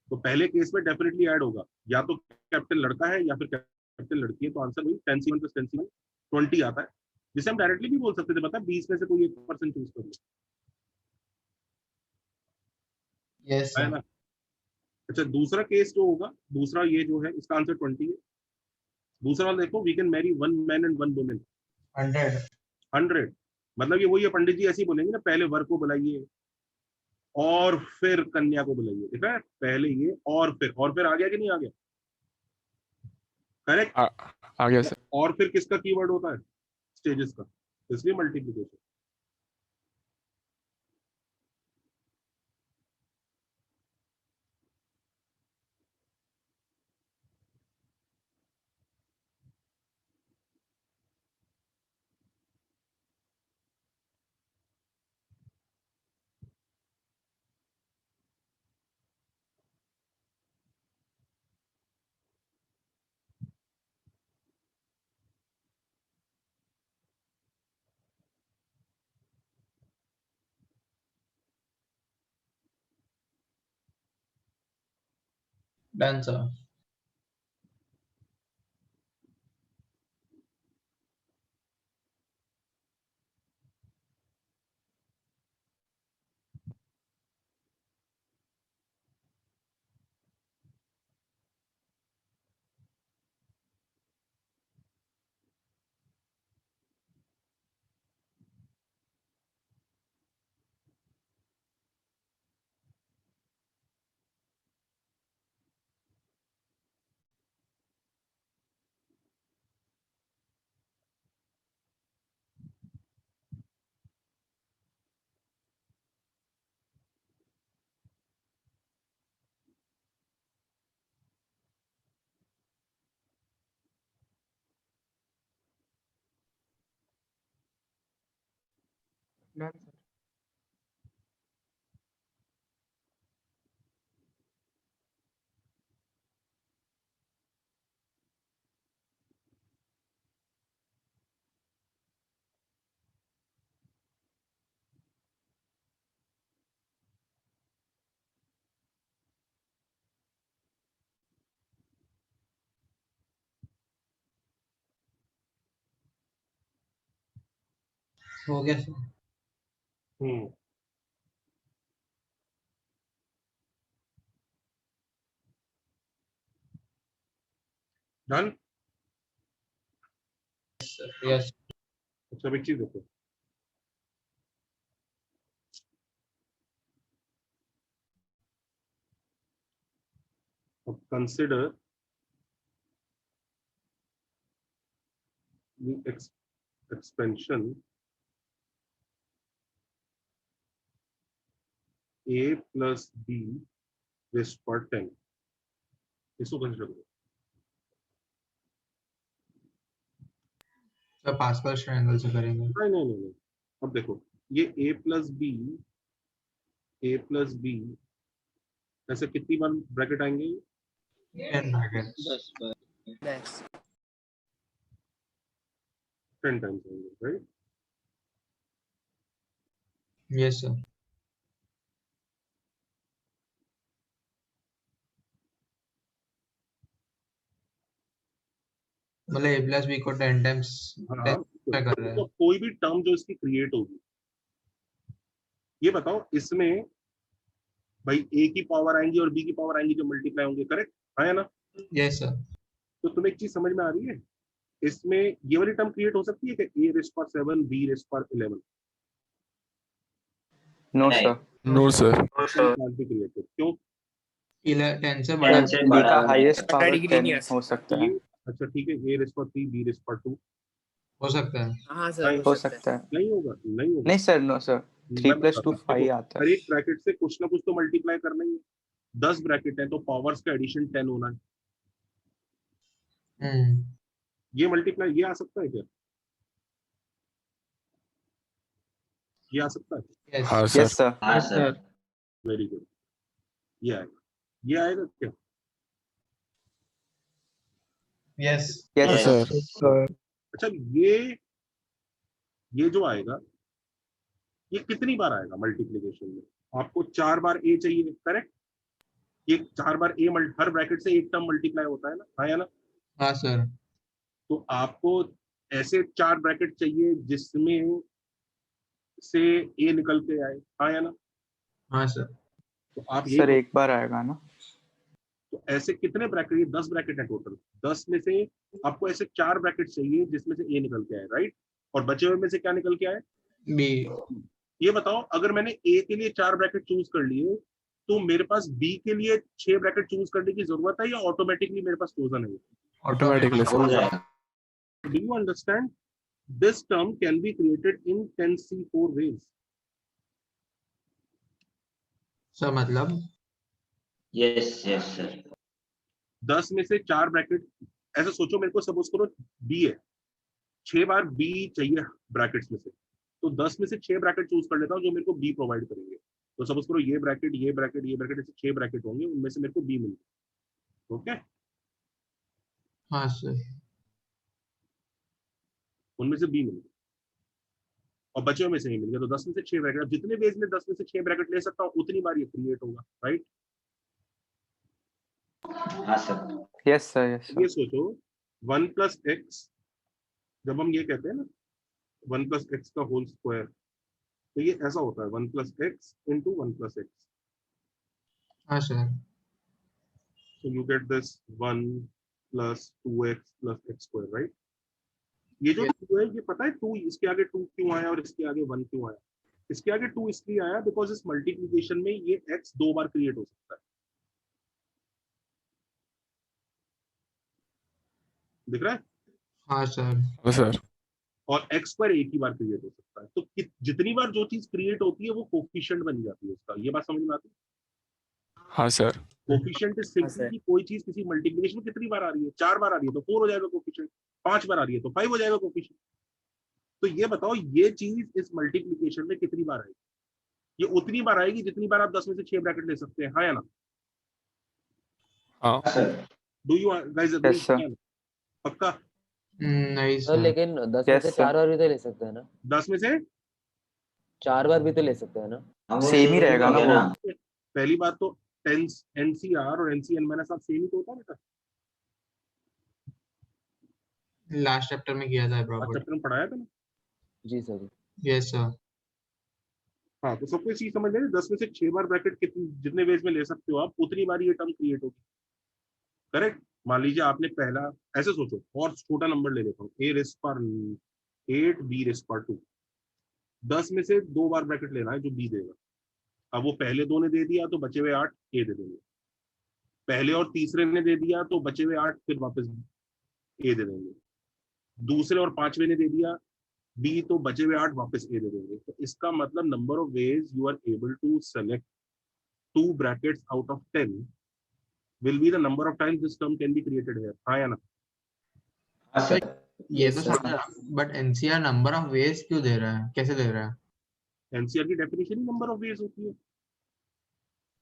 Speaker 1: तो पहले केस में डेफिनेटली ऐड होगा, या तो कैप्टन लड़का है या फिर कैप्टन लड़की है, तो आंसर वही 10C1 + 10C1 20 आता है, जिसे हम डायरेक्टली भी बोल सकते थे, पता है 20 में से कोई एक पर्सन चूज कर लो,
Speaker 4: यस
Speaker 1: है
Speaker 4: सर।
Speaker 1: ना। अच्छा दूसरा केस जो होगा, दूसरा ये जो है, इसका आंसर 20 है। दूसरा वाला देखो, we can marry 1 man and 1 women.
Speaker 4: 100।
Speaker 1: 100 मतलब ये वही है, पंडित जी ऐसे ही बोलेंगे ना, पहले वर को बुलाइए और फिर कन्या को बुलाइए, ठीक है, पहले ये और फिर आ गया कि नहीं आ गया? करेक्ट।
Speaker 3: आ गया सर।
Speaker 1: और फिर किसका कीवर्ड होता है? स्टेजेस का, इसलिए multiplication.
Speaker 4: Done, sir.
Speaker 8: Done, sir.
Speaker 4: हो गया सर.
Speaker 1: हम्म डन।
Speaker 4: Yes.
Speaker 1: अच्छा, अब एक चीज देखो, अब consider the expansion a plus b raised to 10, इसको कंसिडर करो।
Speaker 4: सर पास्कल ट्रायंगल से करेंगे.
Speaker 1: नहीं नहीं नहीं नहीं, अब देखो ये a प्लस बी ऐसे कितनी बार ब्रैकेट आएंगे?
Speaker 4: 10 brackets.
Speaker 7: 10.
Speaker 1: 10 टाइम्स आएंगे, राइट?
Speaker 4: Yes, sir. मतलब a plus b को 10 times
Speaker 1: हाँ
Speaker 4: 10 में कर रहे
Speaker 1: तो
Speaker 4: हैं.
Speaker 1: कोई भी टर्म जो इसकी क्रिएट होगी, ये बताओ इसमें भाई a की पावर आएंगी और b की पावर आएंगी जो मल्टीप्लाई होंगे, करेक्ट? हाँ या ना?
Speaker 4: Yes, sir.
Speaker 1: तो तुम्हें एक चीज समझ में आ रही है, इसमें ये वाली टर्म क्रिएट हो सकती है कि a रेस्ट पर 7 b रेस्ट पर 11?
Speaker 2: No, sir.
Speaker 3: No, sir.
Speaker 1: can't be created. क्यों?
Speaker 4: 10 से बड़ा.
Speaker 9: 10 से
Speaker 2: B का
Speaker 9: बड़ा
Speaker 2: हाईएस्ट
Speaker 7: बड़ा
Speaker 2: पावर
Speaker 7: डिग्री नहीं
Speaker 2: 10
Speaker 7: आ
Speaker 2: हो सकता है।
Speaker 1: ये अच्छा ठीक है, a रेस्ट पर 3 b रेस्ट पर 2
Speaker 4: हो सकता है.
Speaker 7: हाँ सर
Speaker 2: हो सकता है।
Speaker 1: नहीं होगा, नहीं होगा।
Speaker 2: नहीं सर, नो सर। 3
Speaker 1: मैं
Speaker 2: plus 2
Speaker 1: बताता हूँ,
Speaker 2: 5
Speaker 1: देखो,
Speaker 2: आता
Speaker 1: हर
Speaker 2: है।
Speaker 1: एक ब्रैकेट से कुछ ना कुछ तो मल्टीप्लाई करना ही है। 10 ब्रैकेट है तो पावर्स का एडिशन 10 होना है। ये मल्टीप्लाई ये आ सकता है क्या? ये आ सकता है?
Speaker 4: Yes.
Speaker 3: हाँ
Speaker 2: Yes,
Speaker 3: सर।
Speaker 2: sir.
Speaker 9: हाँ सर.
Speaker 1: वेरी गुड, ये आएगा, ये आएगा क्या?
Speaker 4: Yes.
Speaker 2: Yes,
Speaker 9: Yes.
Speaker 2: sir.
Speaker 3: Sir.
Speaker 1: अच्छा, ये जो आएगा ये कितनी बार आएगा मल्टीप्लीकेशन में? आपको 4 बार a चाहिए, करेक्ट? ये 4 बार a हर ब्रैकेट से एक टर्म मल्टीप्लाई होता है ना, हाँ या ना?
Speaker 4: हाँ सर.
Speaker 1: तो आपको ऐसे 4 ब्रैकेट चाहिए जिसमें से a निकल के आए, हाँ या ना?
Speaker 4: हाँ सर.
Speaker 1: तो आप ये
Speaker 2: सर एक बार आएगा ना?
Speaker 1: तो ऐसे कितने ब्रैकेट? ये 10 ब्रैकेट है टोटल। 10 में से आपको ऐसे 4 ब्रैकेट चाहिए जिसमें से a निकल के आए, राइट? और बचे हुए में से क्या निकल के आए?
Speaker 4: B.
Speaker 1: ये बताओ, अगर मैंने a के लिए 4 ब्रैकेट चूज कर लिए तो मेरे पास b के लिए 6 ब्रैकेट चूज करने की जरूरत है या ऑटोमेटिकली मेरे पास चोजन है?
Speaker 3: ऑटोमेटिकली
Speaker 9: हो
Speaker 3: सर।
Speaker 9: जाएगा.
Speaker 1: Do you understand? This term can be created in 10C4 ways.
Speaker 4: Sir मतलब
Speaker 9: Yes, yes, sir.
Speaker 1: 10 में से 4 ब्रैकेट, ऐसे सोचो, मेरे को सपोज करो b है, 6 बार b चाहिए ब्रैकेट्स में से, तो 10 में से 6 ब्रैकेट चूज कर लेता हूँ जो मेरे को b प्रोवाइड करेंगे। तो सपोज करो ये ब्रैकेट, ये ब्रैकेट, ये ब्रैकेट, ऐसे 6 ब्रैकेट होंगे, उनमें से मेरे को b मिलेगा। ओके,
Speaker 4: हाँ सर.
Speaker 1: उनमें से b मिलेगा और बचे हुए में से ही मिल गया, तो 10 में से 6 ब्रैकेट। अब जितने वेज में 10 में से 6 ब्रैकेट ले सकता हूँ उतनी बार ये क्रिएट होगा, राइट?
Speaker 9: हाँ सर।
Speaker 2: यस सर, यस
Speaker 1: ये
Speaker 2: सर।
Speaker 1: सोचो 1 प्लस एक्स, जब हम ये कहते हैं ना 1 प्लस एक्स का होल स्क्वायर, तो ये ऐसा होता है 1 plus x into 1 plus x.
Speaker 4: हाँ sir.
Speaker 1: So you get this 1 plus 2x plus x square, right? ये जो 2 है, ये पता है 2 इसके आगे 2 क्यों आया और इसके आगे 1 क्यों आया? इसके आगे 2 इसलिए आया बिकॉज इस मल्टीप्लिकेशन में ये x 2 बार क्रिएट हो सकता है। दिख रहा है?
Speaker 4: हाँ सर।
Speaker 3: हाँ सर।
Speaker 1: और x स्क्वायर एक ही बार क्रिएट हो सकता है। तो जितनी बार जो चीज क्रिएट होती है वो कोफिशिएंट बन जाती है उसका। ये बात समझ में आती है?
Speaker 3: हाँ सर।
Speaker 1: कोफिशिएंट इज सिंपली कि कोई चीज किसी मल्टीप्लिकेशन में कितनी बार आ रही है। 4 बार आ रही है तो 4 हो जाएगा कोफिशिएंट, 5 बार आ रही है तो 5 हो जाएगा कोफिशिएंट। तो ये बताओ ये चीज इस मल्टीप्लिकेशन में कितनी बार आएगी? ये उतनी बार आएगी जितनी बार आप 10 में से 6 ब्रैकेट ले सकते हैं। हाँ या ना?
Speaker 3: हाँ
Speaker 9: sir.
Speaker 1: Do you guys agree?
Speaker 2: Yes, sir.
Speaker 1: पक्का?
Speaker 4: नहीं
Speaker 10: सर
Speaker 4: सर।
Speaker 10: लेकिन 10 में
Speaker 2: Yes,
Speaker 10: से
Speaker 2: sir.
Speaker 10: 4 बार भी तो ले सकते हैं ना?
Speaker 1: 10 में से
Speaker 10: 4 बार भी तो ले सकते हैं ना?
Speaker 9: हाँ, वो
Speaker 2: सेम ही रहेगा ना
Speaker 9: हो गया
Speaker 2: वो।
Speaker 1: पहली बात तो एनसीआर और एनसीएन मैंने सब सेम ही तो होता है बेटा।
Speaker 4: लास्ट चैप्टर में किया था
Speaker 1: आज
Speaker 4: प्रॉपर।
Speaker 1: चैप्टर में पढ़ाया था ना।
Speaker 10: जी सर।
Speaker 4: Yes sir.
Speaker 1: हाँ, तो सबको चीज समझ लेना 10 में से 6 बार ब्रैकेट कितनी जितने वेज में ले सकते हो आप, उतनी बार ये टर्म क्रिएट होगी। करेक्ट? मान लीजिए आपने पहला ऐसे सोचो और छोटा नंबर ले लेता हूँ, a रेस्ट पर 8 b रेस्ट पर 2। 10 में से 2 बार ब्रैकेट लेना है जो b देगा। अब वो पहले 2 ने दे दिया तो बचे हुए 8 a दे देंगे। पहले और तीसरे ने दे दिया तो बचे हुए 8 फिर वापस a दे देंगे। दूसरे और पांचवे ने दे दिया b तो बचे हुए 8 वापस a दे देंगे। तो इसका मतलब number of ways you are able to select 2 brackets out of 10 will be the number of times this term can be created here. हाँ या ना?
Speaker 9: हाँ सर।
Speaker 4: ये तो समझा, but NCR number of veg क्यों दे रहा है, कैसे दे रहा है?
Speaker 1: एनसीआर की definition he number of veg होती है।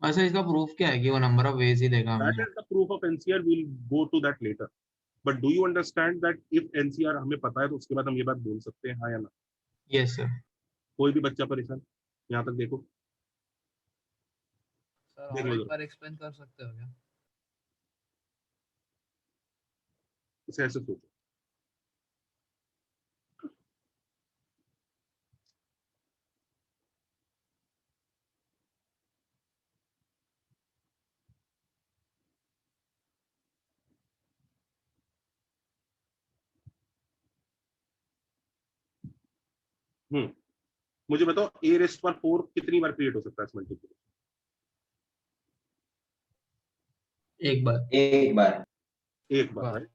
Speaker 4: अच्छा, इसका प्रूफ क्या है कि वो नंबर ऑफ वेज ही देगा
Speaker 1: That
Speaker 4: हमें?
Speaker 1: is the proof of NCR. We'll go to that later. But do you understand that if NCR हमें पता है तो उसके बाद हम ये बात बोल सकते हैं? हाँ या ना?
Speaker 4: Yes sir.
Speaker 1: कोई भी बच्चा परेशान? यहाँ तक देखो।
Speaker 8: सर
Speaker 1: देख
Speaker 8: और
Speaker 1: लो
Speaker 8: एक
Speaker 1: जरा।
Speaker 8: बार एक्सप्लेन कर सकते हो क्या?
Speaker 1: इसे ऐसे सोचो। मुझे बताओ a रेस्ट पर 4 कितनी बार क्रिएट हो सकता है इस मल्टीप्लिकेशन?
Speaker 4: एक बार।
Speaker 9: एक बार।
Speaker 1: एक बार, राइट?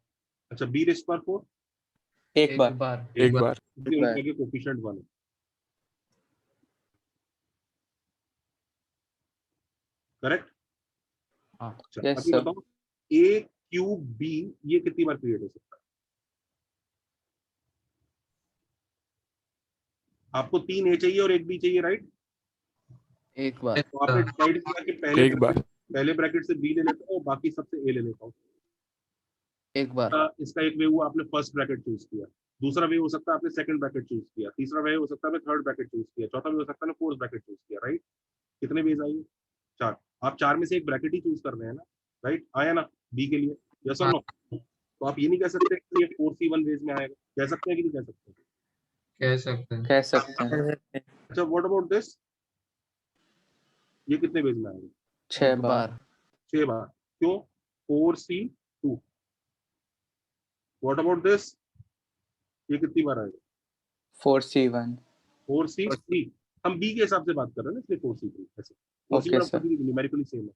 Speaker 1: अच्छा, b रेस्ट पर 4
Speaker 2: एक बार।
Speaker 3: एक बार।
Speaker 1: क्योंकि उनके आगे कोफिशिएंट 1 है। करेक्ट?
Speaker 8: हाँ।
Speaker 1: अच्छा,
Speaker 2: Yes,
Speaker 1: अभी
Speaker 2: sir.
Speaker 1: बताओ a क्यूब b ये कितनी बार क्रिएट हो सकता है? आपको 3 a चाहिए और 1 b चाहिए, राइट?
Speaker 8: एक बार।
Speaker 1: तो आपने डिसाइड किया कि पहले
Speaker 3: एक बार।
Speaker 1: पहले ब्रैकेट से b ले लेता हूँ और बाकी सबसे a ले लेता हूँ।
Speaker 8: एक बार।
Speaker 1: इसका एक वे हुआ, आपने फर्स्ट ब्रैकेट चूज किया। दूसरा वे हो सकता है आपने सेकंड ब्रैकेट चूज किया। तीसरा वे हो सकता है आपने थर्ड ब्रैकेट चूज किया। चौथा वे हो सकता है फोर्थ ब्रैकेट चूज किया, राइट? कितने वेज आएंगे? 4। आप 4 में से एक ब्रैकेट ही चूज कर रहे हैं ना, राइट? आया ना बी के लिए? यस और नो? तो आप ये नहीं कह सकते कि ये 4c1 वेज में आएगा। कह सकते हैं कि नहीं कह सकते?
Speaker 4: कह सकते हैं।
Speaker 2: कह सकते हैं।
Speaker 1: अच्छा, व्हाट अबाउट दिस? ये कितने वेज में आएगा?
Speaker 2: 6 बार।
Speaker 1: 6 बार। क्यों? 4c2। What about this? ये कितनी बार आएगा?
Speaker 2: 4C1।
Speaker 1: 4c3। हम b के हिसाब से बात कर रहे हैं ना, इसलिए 4c3 ऐसे।
Speaker 2: Okay, sir.
Speaker 1: न्यूमेरिकली सेम है।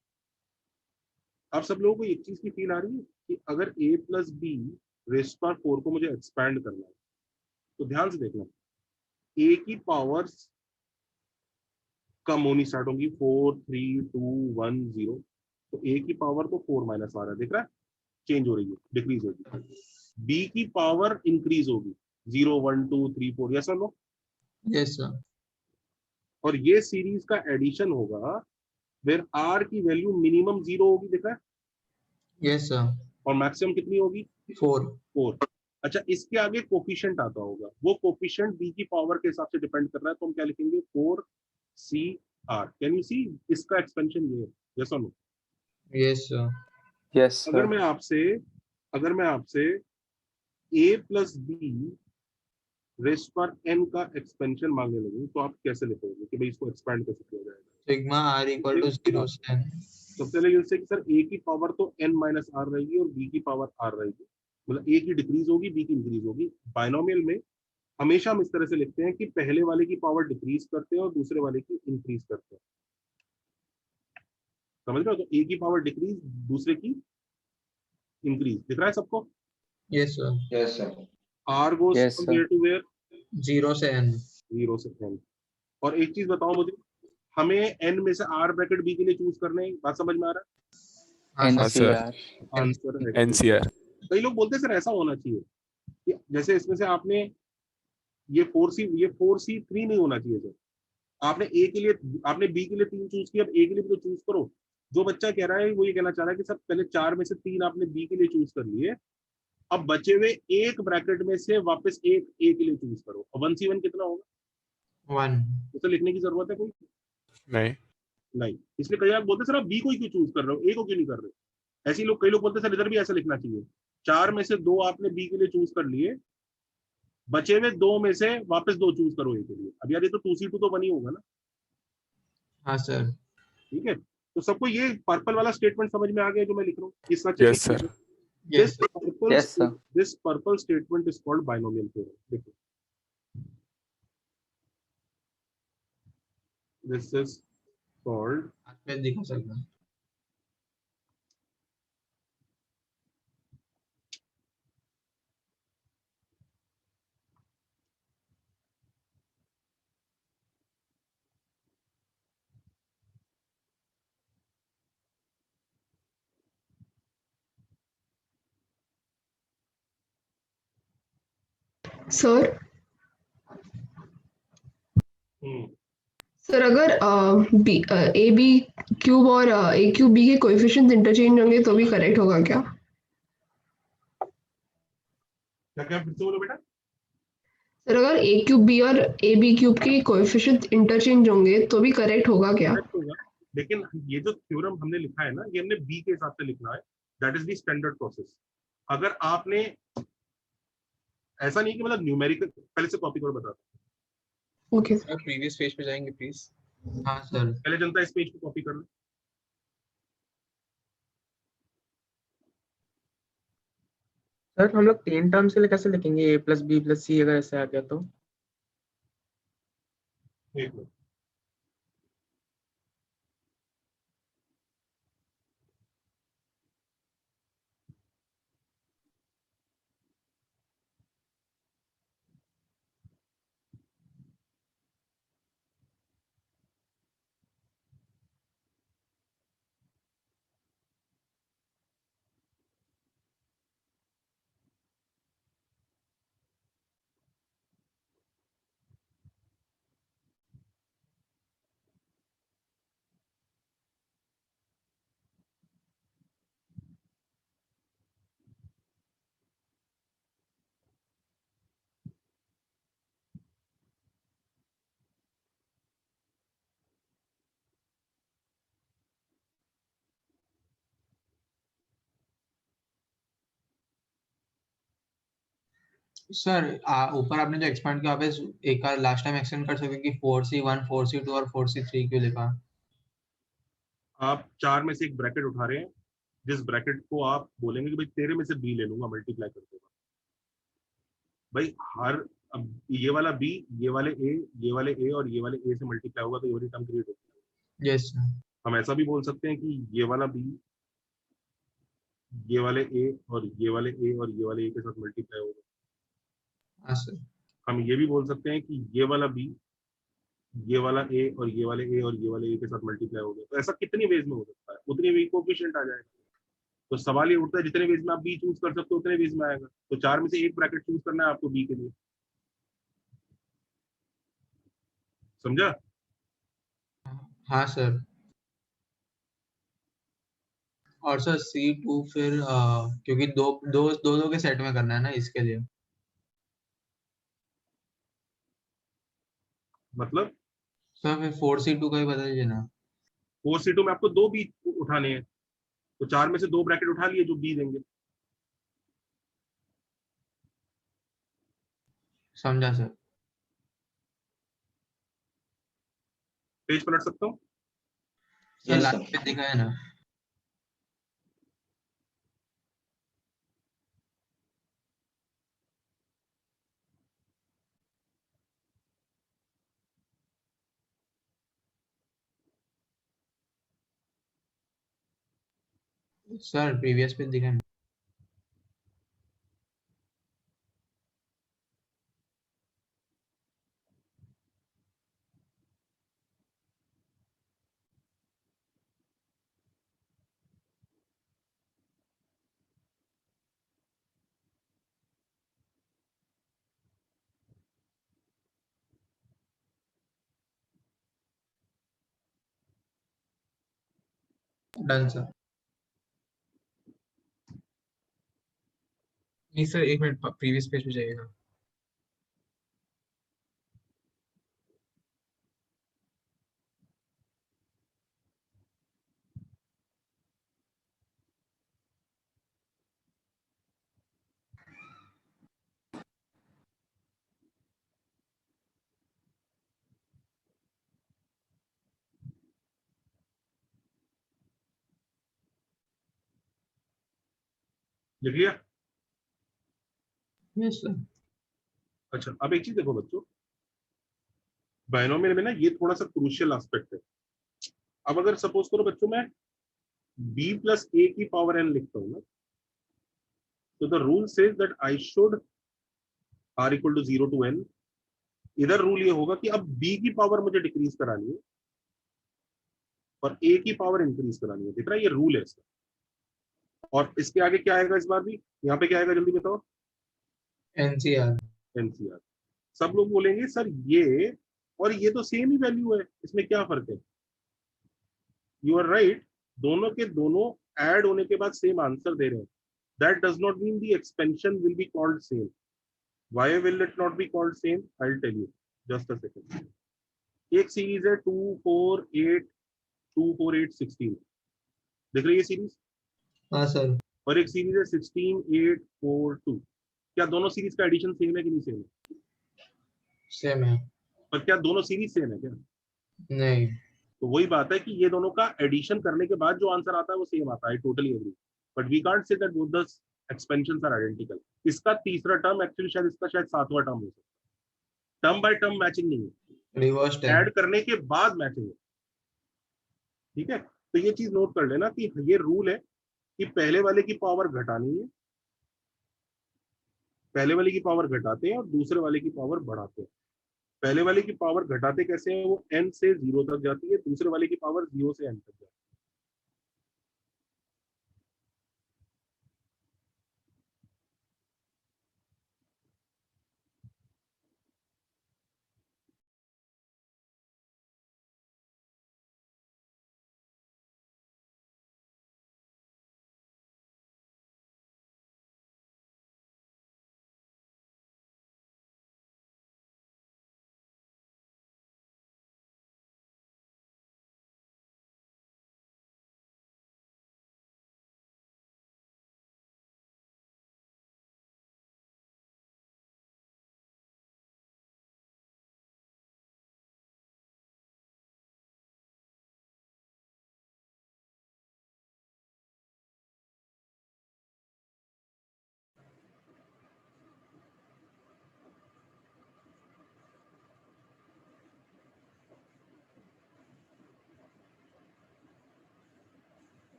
Speaker 1: आप सब लोगों को एक चीज की फील आ रही है कि अगर a प्लस बी रेस्ट पर 4 को मुझे एक्सपैंड करना है तो ध्यान से देखना, a की पावर्स कम होनी स्टार्ट होंगी। 4 3 2 1 0। तो a की पावर तो 4 माइनस आ रहा है, दिख रहा है? चेंज हो रही है, डिक्रीज होगी। b की पावर इंक्रीज होगी 0 1 2 3 4। यस और नो?
Speaker 4: Yes sir.
Speaker 1: और ये सीरीज का एडिशन होगा फिर r की वैल्यू मिनिमम 0 होगी, दिख रहा है?
Speaker 4: Yes sir.
Speaker 1: और मैक्सिमम कितनी होगी?
Speaker 4: 4।
Speaker 1: 4। अच्छा, इसके आगे कोफिशिएंट आता होगा, वो कोफिशिएंट b की पावर के हिसाब से डिपेंड कर रहा है, तो हम क्या लिखेंगे? 4cr। Can you see? इसका एक्सपेंशन ये है। यस और नो?
Speaker 4: Yes sir.
Speaker 2: यस
Speaker 1: अगर
Speaker 2: सर।
Speaker 1: मैं आपसे a प्लस बी रेस्ट पर n का एक्सपेंशन मांगने लगूं तो आप कैसे लिखोगे कि भाई इसको एक्सपेंड कैसे किया जाएगा?
Speaker 4: सिग्मा r इक्वल टू 0 से n।
Speaker 1: सबसे पहले यूज से कि सर a की पावर तो n माइनस आर रहेगी और b की पावर r रहेगी, मतलब a की डिक्रीज होगी b की इंक्रीज होगी। बाइनोमियल में हमेशा हम इस तरह से लिखते हैं कि पहले वाले की पावर डिक्रीज करते हैं और दूसरे वाले की इंक्रीज करते हैं। समझ रहे हो? तो a की पावर डिक्रीज, दूसरे की इंक्रीज। दिख रहा है सबको?
Speaker 4: Yes sir.
Speaker 9: Yes sir.
Speaker 1: r goes
Speaker 2: Yes,
Speaker 1: from
Speaker 2: sir.
Speaker 1: Where to where?
Speaker 4: 0 से n।
Speaker 1: 0 से n। और एक चीज बताओ मुझे, हमें n में से r ब्रैकेट b के लिए चूज करने हैं, बात समझ में आ रहा
Speaker 4: हाँ
Speaker 3: हाँ
Speaker 4: सर।
Speaker 3: सर।
Speaker 2: NCR।
Speaker 1: है? आंसर है
Speaker 3: NCR।
Speaker 1: कई लोग बोलते हैं सर ऐसा होना चाहिए कि जैसे इसमें से आपने ये 4C 3 नहीं होना चाहिए सर। आपने a के लिए, आपने b के लिए 3 चूज किया, अब a के लिए भी तो चूज करो। जो बच्चा कह रहा है वो ये कहना चाह रहा है कि सर पहले 4 में से 3 आपने b के लिए चूज कर लिए, अब बचे हुए एक ब्रैकेट में से वापस एक a के लिए चूज करो। और 1C1 कितना होगा?
Speaker 4: 1।
Speaker 1: उसे लिखने की जरूरत है कोई?
Speaker 3: नहीं।
Speaker 1: नहीं। इसलिए कई बार बोलते हैं सर आप बी को ही क्यों चूज कर रहे हो, ए को क्यों नहीं कर रहे? ऐसे ही लोग, कई लोग बोलते हैं सर इधर भी ऐसा लिखना चाहिए, 4 में से 2 आपने बी के लिए चूज कर लिए, बचे हुए 2 में से वापस 2 चूज करो ए के लिए। अब यार ये तो 2C2 तो बनी होगा ना।
Speaker 4: हाँ सर।
Speaker 1: ठीक है, तो सबको ये पर्पल वाला स्टेटमेंट समझ में आ गया जो मैं लिख रहा हूँ? ये सच
Speaker 3: Yes, sir.
Speaker 4: Yes sir.
Speaker 2: Yes, sir.
Speaker 1: This purple statement is called binomial theorem. देखो, दिस इज कॉल्ड
Speaker 4: हाथ में दिखा सकता हूँ।
Speaker 6: सर सर अगर ए बी क्यूब और ए क्यूब बी के कोएफिशिएंट्स इंटरचेंज होंगे तो भी करेक्ट होगा क्या?
Speaker 1: क्या क्या फिर से बोलो बेटा?
Speaker 6: सर अगर ए क्यूब बी और ए बी क्यूब के कोएफिशिएंट्स इंटरचेंज होंगे तो भी करेक्ट होगा क्या?
Speaker 1: करेक्ट होगा, लेकिन ये जो थ्योरम हमने लिखा है ना, ये हमने बी के हिसाब से लिखना है। That is the standard process. अगर आपने ऐसा नहीं कि मतलब न्यूमेरिकल, पहले से कॉपी करो, बता
Speaker 6: ओके
Speaker 5: सर प्रीवियस पेज पे जाएंगे प्लीज।
Speaker 4: हाँ सर।
Speaker 1: पहले जनता इस पेज को कॉपी कर लो।
Speaker 11: सर हम लोग 3 टर्म्स के लिए कैसे लिखेंगे a प्लस बी प्लस सी अगर ऐसे आ गया तो?
Speaker 1: एक मिनट,
Speaker 4: सर ऊपर आपने जो एक्सपेंड किया वापस एक बार लास्ट टाइम एक्सटेंड कर सकते कि 4C1 4C2 और 4C3 क्यों लिखा?
Speaker 1: आप 4 में से एक ब्रैकेट उठा रहे हैं, जिस ब्रैकेट को आप बोलेंगे कि भाई तेरे में से बी ले लूंगा मल्टीप्लाई करते हुए। भाई हर, अब ये वाला बी, ये वाले ए, ये वाले ए और ये वाले ए से मल्टीप्लाई होगा तो ये वाली टर्म क्रिएट होगी।
Speaker 4: Yes sir.
Speaker 1: हम ऐसा भी बोल सकते हैं कि ये वाला बी, ये वाले ए और ये वाले ए और ये वाले ए के साथ मल्टीप्लाई होगा।
Speaker 4: हाँ सर।
Speaker 1: हम ये भी बोल सकते हैं कि ये वाला बी, ये वाला ए और ये वाले ए और ये वाले ए के साथ मल्टीप्लाई होगा। तो ऐसा कितनी वेज में हो सकता है, उतनी वे कोएफिशिएंट आ जाएगा। तो सवाल ये उठता है जितने वेज में आप बी चूज कर सकते हो उतने वेज में आएगा। तो 4 में से एक ब्रैकेट चूज करना है आपको बी के लिए। समझा?
Speaker 4: हाँ सर। और सर C2 फिर क्योंकि दो के सेट में करना है ना इसके लिए।
Speaker 1: मतलब
Speaker 4: सर फिर 4C2 का ही बता दीजिए ना।
Speaker 1: 4C2 में आपको 2 बी उठाने हैं, तो 4 में से 2 ब्रैकेट उठा लिए जो बी देंगे।
Speaker 4: समझा सर।
Speaker 1: पेज पलट सकता हूँ?
Speaker 4: ये
Speaker 9: Yes,
Speaker 4: लास्ट
Speaker 9: sir.
Speaker 4: पे दिखा है ना। सर प्रीवियस पे दिखा है ना। Done sir.
Speaker 5: नहीं सर, एक मिनट, प्रीवियस पेज पे जाइएगा।
Speaker 1: लिख लिया?
Speaker 4: Yes sir.
Speaker 1: अच्छा, अब एक चीज देखो बच्चों, बायनोमियल में ना ये थोड़ा सा क्रूशियल एस्पेक्ट है। अब अगर सपोज करो बच्चों मैं b प्लस a की पावर n लिखता हूँ ना, तो the rule says that I should r equal to 0 to n। इधर रूल ये होगा कि अब b की पावर मुझे डिक्रीज करानी है और a की पावर इंक्रीज करानी है। दिख रहा है? ये रूल है इसका। और इसके आगे क्या आएगा इस बार भी? यहाँ पे क्या आएगा जल्दी बताओ?
Speaker 4: एनसीआर।
Speaker 1: एनसीआर। सब लोग बोलेंगे सर ये और ये तो सेम ही वैल्यू है, इसमें क्या फर्क है? यू आर राइट, दोनों के दोनों ऐड होने के बाद सेम आंसर दे रहे हैं। That does not mean the expansion will be called same. Why will it not be called same? I will tell you, just a second. एक सीरीज है 2 4 8 2 4 8 16, देख रही है सीरीज?
Speaker 4: हाँ सर।
Speaker 1: और एक सीरीज है 16 8 4 2। क्या दोनों सीरीज का एडिशन सेम है कि नहीं सेम है?
Speaker 4: सेम है।
Speaker 1: पर क्या दोनों सीरीज सेम है क्या?
Speaker 4: नहीं।
Speaker 1: तो वही बात है कि ये दोनों का एडिशन करने के बाद जो आंसर आता है वो सेम आता है। I totally agree, but we can't say that both the expansions are identical. इसका तीसरा टर्म एक्चुअली शायद इसका शायद 7वां टर्म हो सकता है। टर्म बाय टर्म मैचिंग नहीं है,
Speaker 4: रिवर्स
Speaker 1: ऐड
Speaker 4: टाइम।
Speaker 1: करने के बाद मैचिंग है। ठीक है, तो ये चीज नोट कर लेना कि ये रूल है कि पहले वाले की पावर घटानी है, पहले वाले की पावर घटाते हैं और दूसरे वाले की पावर बढ़ाते हैं। पहले वाले की पावर घटाते कैसे हैं? वो n से 0 तक जाती है, दूसरे वाले की पावर 0 से n तक जाती है।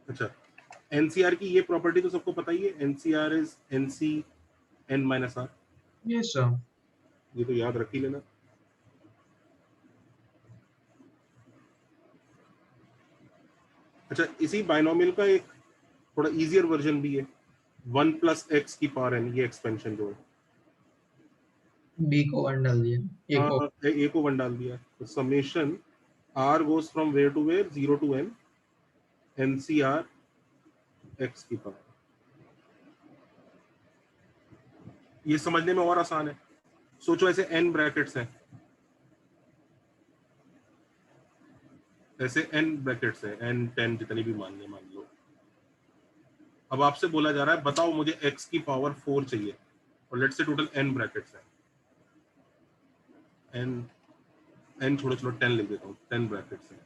Speaker 1: अच्छा, एनसीआर की ये प्रॉपर्टी तो सबको पता ही है, NCR is NC n minus R.
Speaker 4: Yes sir.
Speaker 1: ये तो याद रख ही लेना। अच्छा, इसी बाइनोमियल का एक थोड़ा इजियर वर्जन भी है, 1 प्लस एक्स की पावर n। ये एक्सपेंशन जो है,
Speaker 4: बी को 1 डाल दिया, ए को।
Speaker 1: ए को 1 डाल दिया, तो summation r goes from where to where 0 to n NCR x की पावर। ये समझने में और आसान है। सोचो ऐसे n ब्रैकेट्स हैं, ऐसे n ब्रैकेट्स है, n 10 जितनी भी मान लो। अब आपसे बोला जा रहा है बताओ मुझे x की पावर 4 चाहिए और let's say total n brackets है, n छोड़ो 10 लिख देता हूँ, 10 ब्रैकेट्स है।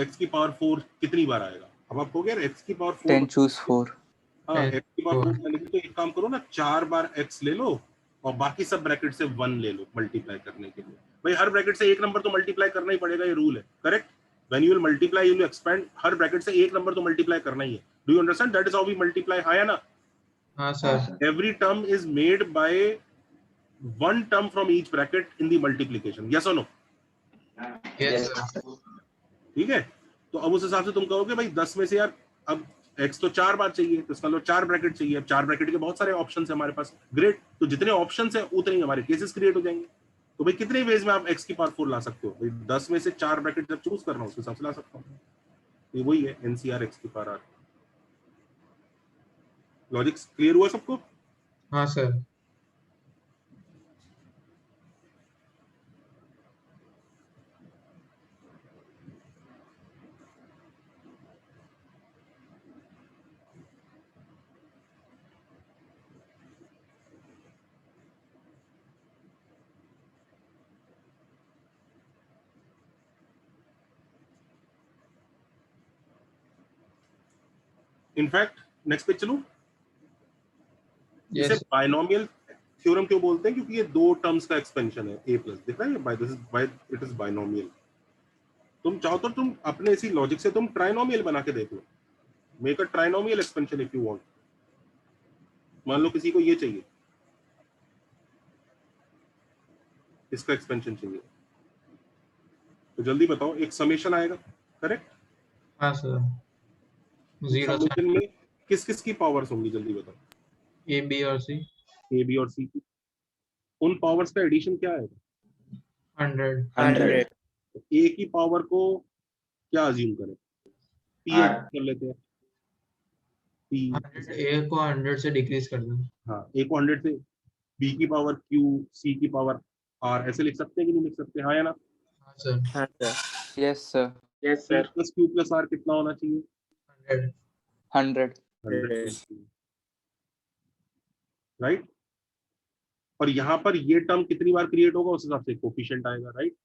Speaker 1: x की पावर 4 कितनी बार आएगा? अब आप कहोगे यार x की पावर 4
Speaker 2: 10 choose 4.
Speaker 1: हाँ, x की पावर 4 लिखो तो एक काम करो ना, 4 बार x ले लो और बाकी सब ब्रैकेट से 1 ले लो मल्टीप्लाई करने के लिए। भाई हर ब्रैकेट से एक नंबर तो मल्टीप्लाई करना ही पड़ेगा, ये रूल है, correct? When you will multiply you will expand, हर ब्रैकेट से एक नंबर तो मल्टीप्लाई करना ही है। Do you understand? That is how we multiply, हाँ या ना?
Speaker 4: हाँ sir.
Speaker 1: Every term is made by one term from each bracket in the multiplication, yes और नो?
Speaker 4: Yes sir.
Speaker 1: ठीक है, तो अब उस हिसाब से तुम कहोगे भाई 10 में से यार अब x तो 4 बार चाहिए, तो इसका लो 4 ब्रैकेट चाहिए। अब 4 ब्रैकेट के बहुत सारे ऑप्शंस है हमारे पास, ग्रेट। तो जितने ऑप्शंस है उतने ही हमारे केसेस क्रिएट हो जाएंगे। तो भाई कितने वेज में आप x की पावर 4 ला सकते हो? भाई 10 में से 4 ब्रैकेट जब चूज करना हो उस हिसाब से ला सकता हूँ। ये वही है NCR x की पावर r। लॉजिक क्लियर हुआ सबको?
Speaker 4: हाँ सर।
Speaker 1: इनफैक्ट नेक्स्ट पे चलूं, इसे
Speaker 4: यस
Speaker 1: बाइनोमियल थ्योरम क्यों बोलते हैं? क्योंकि ये दो टर्म्स का एक्सपेंशन है, a प्लस, दिख रहा है bi, this is bi, it is binomial. तुम चाहो तो तुम अपने इसी लॉजिक से तुम ट्राइनोमियल बना के देख लो, make a trinomial expansion if you want. मान लो किसी को ये चाहिए, इसका एक्सपेंशन चाहिए, तो जल्दी बताओ, एक समेशन आएगा, करेक्ट?
Speaker 4: हाँ सर। 0 से
Speaker 1: समेशन में किस किस की पावर्स होंगी, जल्दी बताओ?
Speaker 4: A B और C।
Speaker 1: ए बी और सी की। उन पावर्स का एडिशन क्या है?
Speaker 4: 100।
Speaker 9: 100
Speaker 1: ए की पावर को क्या अज्यूम करें? p
Speaker 9: R।
Speaker 1: कर लेते हैं, p।
Speaker 4: 100 A को 100 से डिक्रीज कर दो।
Speaker 1: हाँ, a को 100 से, b की पावर q, c की पावर r, ऐसे लिख सकते हैं कि नहीं लिख सकते? हाँ या ना?
Speaker 4: हाँ सर।
Speaker 7: हाँ sir.
Speaker 2: Yes sir.
Speaker 11: Yes
Speaker 1: p
Speaker 11: sir.
Speaker 1: Plus q plus r कितना होना चाहिए?
Speaker 4: 100।
Speaker 2: 100.
Speaker 1: 100, राइट? और यहाँ पर ये टर्म कितनी बार क्रिएट होगा उस हिसाब से कोफिशिएंट आएगा, राइट?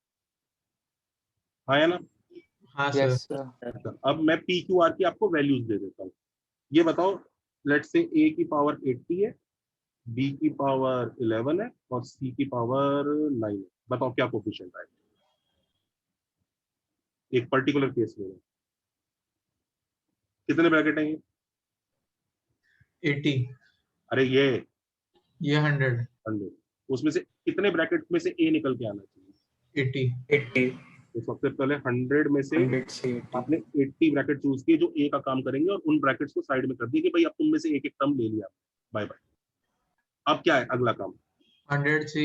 Speaker 1: हाँ या ना?
Speaker 4: हाँ सर।
Speaker 2: Yes sir.
Speaker 1: अच्छा, अब मैं p q r की आपको वैल्यूज दे देता हूँ। ये बताओ, लेट्स से a की पावर 80 है, b की पावर 11 है और c की पावर 9 है। बताओ क्या कोफिशिएंट आएगा एक पर्टिकुलर केस में? कितने ब्रैकेट हैं ये?
Speaker 4: 80।
Speaker 1: अरे ये
Speaker 4: ये 100।
Speaker 1: 100, उसमें से कितने ब्रैकेट में से a निकल के आना चाहिए?
Speaker 4: 80।
Speaker 1: तो सबसे पहले 100 में से
Speaker 2: 100 से 80.
Speaker 1: आपने 80 ब्रैकेट चूज किए जो a का काम करेंगे और उन ब्रैकेट्स को साइड में कर दिए कि भाई अब तुम में से एक एक टर्म ले लिया, बाय बाय। अब क्या है अगला काम?
Speaker 4: 100 से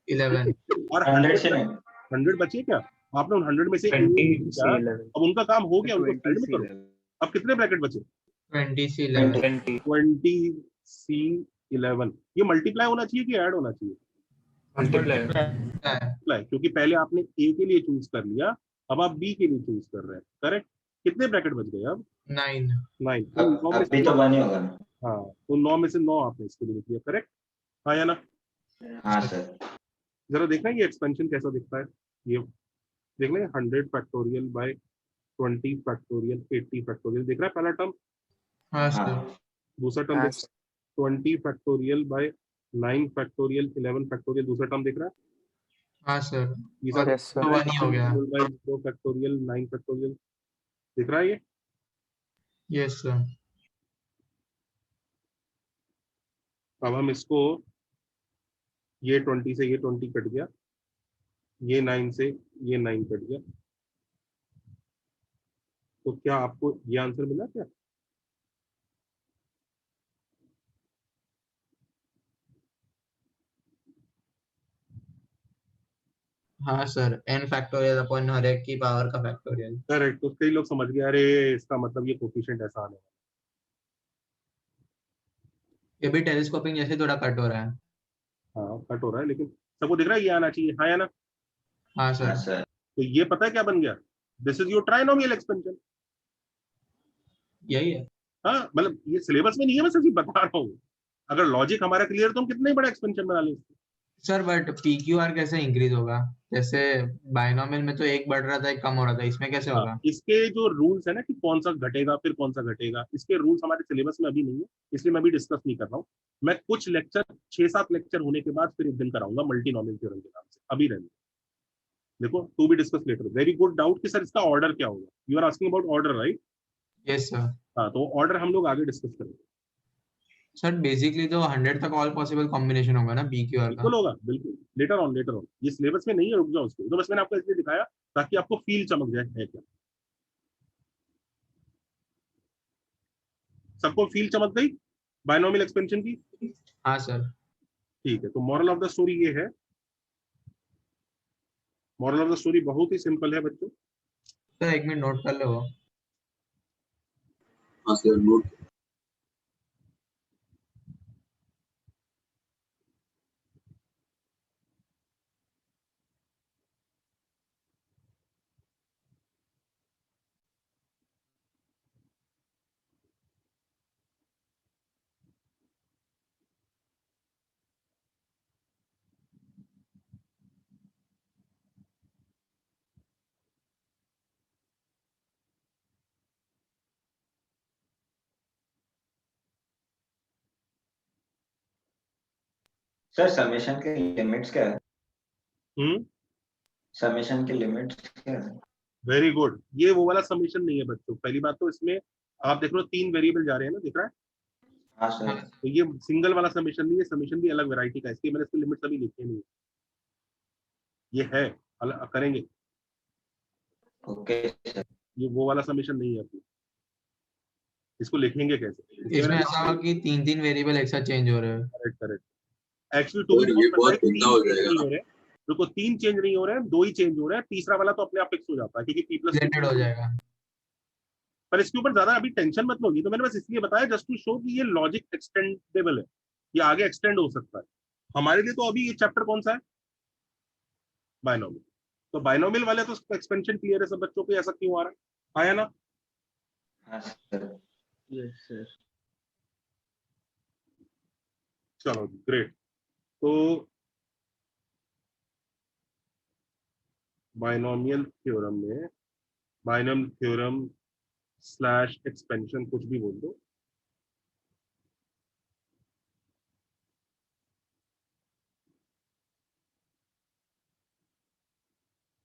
Speaker 4: 11।
Speaker 1: और
Speaker 9: 100 से
Speaker 1: 100 बचे क्या? आपने उन 100 में से
Speaker 2: 20 से 11.
Speaker 1: अब उनका काम हो गया, उनको
Speaker 2: 20
Speaker 1: साइड में
Speaker 2: से
Speaker 1: करो।
Speaker 2: 11.
Speaker 1: अब कितने ब्रैकेट बचे?
Speaker 4: 20 से 11।
Speaker 2: 20.
Speaker 1: 20 C 11। ये मल्टीप्लाई होना चाहिए कि ऐड होना चाहिए?
Speaker 2: Multiply.
Speaker 1: मल्टीप्लाई, क्योंकि पहले आपने a के लिए चूज कर लिया, अब आप b के लिए चूज कर रहे हैं, करेक्ट? कितने ब्रैकेट बच गए अब?
Speaker 4: 9।
Speaker 1: 9। तो 9 में
Speaker 9: अभी
Speaker 1: से
Speaker 9: तो बनी होगा।
Speaker 1: हाँ, तो 9 में से 9 आपने इसके लिए किया, करेक्ट? हाँ या ना?
Speaker 9: हाँ सर।
Speaker 1: जरा देखना ये एक्सपेंशन कैसा दिखता है। ये देख लें, 100 फैक्टोरियल बाय 20 फैक्टोरियल 80 फैक्टोरियल, देख रहा है पहला टर्म?
Speaker 4: हाँ सर।
Speaker 9: हाँ
Speaker 1: दूसरा टर्म
Speaker 2: हाँ,
Speaker 1: देख, 20 फैक्टोरियल बाय 9 फैक्टोरियल 11 फैक्टोरियल, दूसरा टर्म देख रहा है?
Speaker 4: हाँ सर।
Speaker 1: तीसरा
Speaker 2: Yes sir.
Speaker 4: तो 1 ही हो गया।
Speaker 1: 2 फैक्टोरियल 9 फैक्टोरियल, दिख रहा है ये?
Speaker 4: Yes sir.
Speaker 1: अब हम इसको, ये 20 से ये 20 कट गया, ये 9 से ये 9 कट गया, तो क्या आपको ये आंसर मिला क्या?
Speaker 4: हाँ sir. n factorial upon her एक की पावर का फैक्टोरियल।
Speaker 1: करेक्ट। तो कई लोग समझ गए, अरे इसका मतलब ये कोफिशिएंट ऐसा आने वाला
Speaker 4: ये भी टेलीस्कोपिंग जैसे थोड़ा कट हो रहा है।
Speaker 1: है। हाँ, कट हो रहा है, लेकिन सबको दिख रहा है ये आना चाहिए, हाँ या ना?
Speaker 4: हाँ
Speaker 9: हाँ
Speaker 4: सर।
Speaker 9: सर।
Speaker 1: तो ये पता है क्या बन गया, this is your trinomial expansion.
Speaker 4: यही है
Speaker 1: हाँ मतलब ये सिलेबस में नहीं है, मैं सिर्फ बता रहा हूँ। अगर लॉजिक हमारा क्लियर तो हम कितने ही बड़ा एक्सपेंशन बना लें।
Speaker 4: सर, बट PQR कैसे इंक्रीज होगा? जैसे बाइनोमियल में तो एक बढ़ रहा था, एक कम हो रहा था, इसमें कैसे होगा?
Speaker 1: इसके जो रूल्स है ना कि कौन सा घटेगा फिर कौन सा घटेगा, इसके रूल्स हमारे सिलेबस में अभी नहीं है, इसलिए मैं भी डिस्कस नहीं कर रहा हूँ। मैं कुछ लेक्चर 6-7 लेक्चर होने के बाद फिर एक दिन कराऊंगा मल्टीनोमियल थ्योरम के नाम से, अभी रहने देखो to be discuss later. Very good doubt कि सर इसका ऑर्डर क्या होगा, you are asking about order right?
Speaker 4: Yes sir.
Speaker 1: हाँ तो ऑर्डर हम लोग आगे डिस्कस करेंगे।
Speaker 4: सर बेसिकली तो 100 तक ऑल पॉसिबल कॉम्बिनेशन होगा ना PQR का?
Speaker 1: बिल्कुल होगा, बिल्कुल लेटर ऑन। ये सिलेबस में नहीं है, रुक जाओ उसको, तो बस मैंने आपको इसलिए दिखाया ताकि आपको फील चमक जाए है क्या। सबको फील चमक गई बायनोमियल एक्सपेंशन की?
Speaker 4: हाँ सर।
Speaker 1: ठीक है, तो मॉरल ऑफ द स्टोरी ये है, मॉरल ऑफ द स्टोरी बहुत ही सिंपल है बच्चों।
Speaker 4: सर 1 मिनट नोट कर लो।
Speaker 9: हाँ सर, नोट। सर समेशन के लिमिट्स क्या है? समेशन के लिमिट्स क्या है?
Speaker 1: वेरी गुड, ये वो वाला समेशन नहीं है बच्चों। पहली बात तो इसमें आप देख लो 3 वेरिएबल जा रहे हैं ना, दिख रहा है?
Speaker 9: हाँ सर।
Speaker 1: तो ये सिंगल वाला समेशन नहीं है, समेशन भी अलग वैरायटी का है, इसलिए मैंने इसकी लिमिट्स अभी लिखी नहीं है। ये है अलग करेंगे,
Speaker 9: ओके सर।
Speaker 1: ये वो वाला समेशन नहीं है अपनी, इसको लिखेंगे कैसे?
Speaker 4: इसमें ऐसा होगा कि 3 वेरिएबल एक साथ चेंज हो रहे हैं।
Speaker 1: Correct correct. एक्चुअली टू
Speaker 9: ये बहुत गंदा हो जाएगा।
Speaker 1: देखो 3 चेंज नहीं हो रहे हैं, 2 ही चेंज हो रहे हैं, तीसरा वाला तो अपने आप फिक्स हो जाता है क्योंकि
Speaker 4: रिलेटेड हो जाएगा।
Speaker 1: पर इसके ऊपर ज्यादा अभी टेंशन मत लोगी, तो मैंने बस इसलिए बताया जस्ट टू शो कि ये लॉजिक एक्सटेंडेबल है, ये आगे एक्सटेंड हो सकता है हमारे लिए। तो अभी ये चैप्टर कौन सा है? बायनोमियल। तो बायनोमियल वाले तो एक्सपेंशन क्लियर है सब बच्चों को, ऐसा क्यों आ रहा है? आया ना?
Speaker 9: हाँ सर।
Speaker 10: Yes sir.
Speaker 1: चलो ग्रेट। तो बायनोमियल थ्योरम में, बायनोमियल थ्योरम स्लैश एक्सपेंशन कुछ भी बोल दो,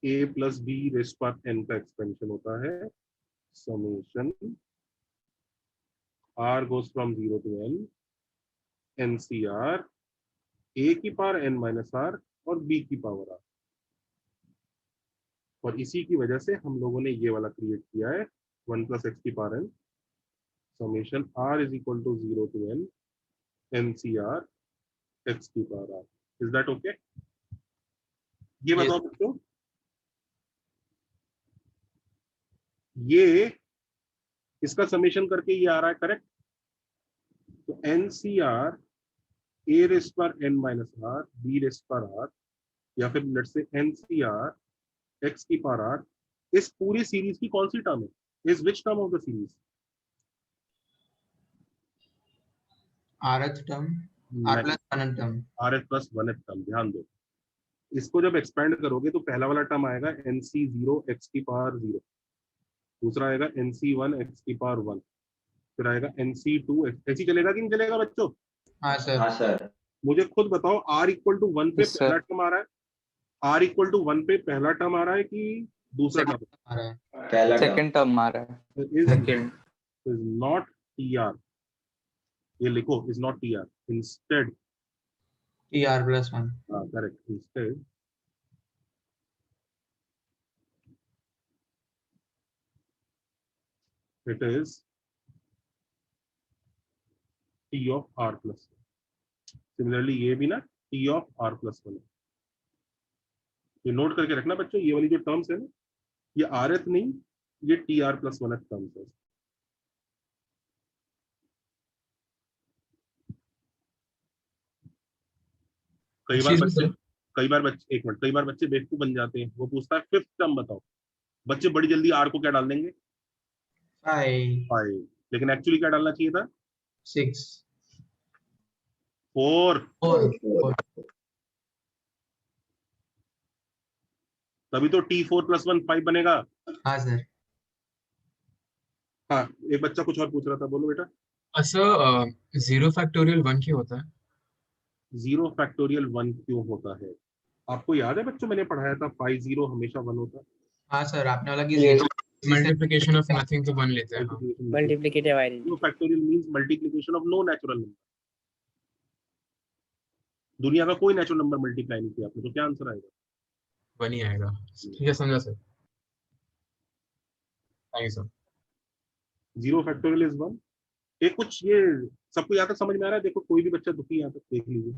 Speaker 1: a प्लस बी रेस्ट पर n का एक्सपेंशन होता है summation r goes from 0 to n NCR a की पावर n माइनस r और b की पावर r। और इसी की वजह से हम लोगों ने ये वाला क्रिएट किया है 1 प्लस एक्स की power n summation r is equal to 0 to n NCR x की power r। Is that okay? ये बताओ बच्चों, ये इसका समेशन करके ये आ रहा है करेक्ट? तो NCR a रेस्ट पर n minus r b rest पर r, या फिर लेट्स से NCR x की पावर r, इस पूरी सीरीज की कौन सी टर्म है? Is which term of the series?
Speaker 4: rth term, r plus 1th term.
Speaker 1: rth plus 1th term. ध्यान दो, इसको जब एक्सपेंड करोगे तो पहला वाला टर्म आएगा NC0 x की पावर 0, दूसरा आएगा NC1 x की पावर 1, फिर आएगा NC2 ऐसी चलेगा कि नहीं चलेगा बच्चों?
Speaker 4: हाँ सर।
Speaker 9: हाँ सर।
Speaker 1: मुझे खुद बताओ r इक्वल टू 1 पे
Speaker 2: Yes, sir.
Speaker 1: पहला टर्म आ रहा है, r इक्वल टू 1 पे पहला टर्म आ रहा है कि दूसरा टर्म?
Speaker 4: आ रहा है।
Speaker 9: पहला टर्म।
Speaker 2: सेकंड टर्म आ रहा है।
Speaker 1: इज नॉट TR, ये लिखो is not TR, instead
Speaker 4: TR plus 1।
Speaker 1: Correct, instead it is T of R plus 1। Similarly ये भी ना T of R plus 1 है। ये नोट करके रखना बच्चों, ये वाली जो टर्म्स है ना, ये rth नहीं, ये TR plus 1th टर्म्स है। कई बार बच्चे कई बार बच्चे, एक मिनट, कई बार बच्चे बेवकूफ बन जाते हैं, वो पूछता है फिफ्थ टर्म बताओ, बच्चे बड़ी जल्दी आर को क्या डाल देंगे,
Speaker 4: 5
Speaker 1: 5, लेकिन एक्चुअली क्या डालना चाहिए था,
Speaker 4: 6
Speaker 1: 4।
Speaker 4: 4
Speaker 1: तभी तो T4 + 1 5 बनेगा।
Speaker 4: हाँ सर।
Speaker 1: हाँ, एक बच्चा कुछ और पूछ रहा था, बोलो बेटा।
Speaker 5: सर 0 फैक्टोरियल 1 क्यों होता है?
Speaker 1: 0 फैक्टोरियल 1 क्यों होता है? आपको याद है बच्चों, मैंने पढ़ाया था 5 0 हमेशा 1 होता है।
Speaker 4: हाँ सर, आपने बोला कि
Speaker 2: Yes.
Speaker 4: 0
Speaker 5: मल्टीप्लिकेशन ऑफ नथिंग तो 1 लेते हैं। हाँ।
Speaker 7: Multiplicative
Speaker 1: 0
Speaker 7: identity.
Speaker 1: Factorial means multiplication of no natural number. दुनिया का कोई नेचुरल नंबर मल्टीप्लाई नहीं किया आपने, तो क्या आंसर आएगा?
Speaker 5: 1 ही आएगा। ठीक है, समझा sir. Thank you sir.
Speaker 1: 0 factorial is 1। एक कुछ ये सबको यहाँ तक समझ में आ रहा है? देखो कोई भी बच्चा दुखी है यहाँ तक, देख लीजिए।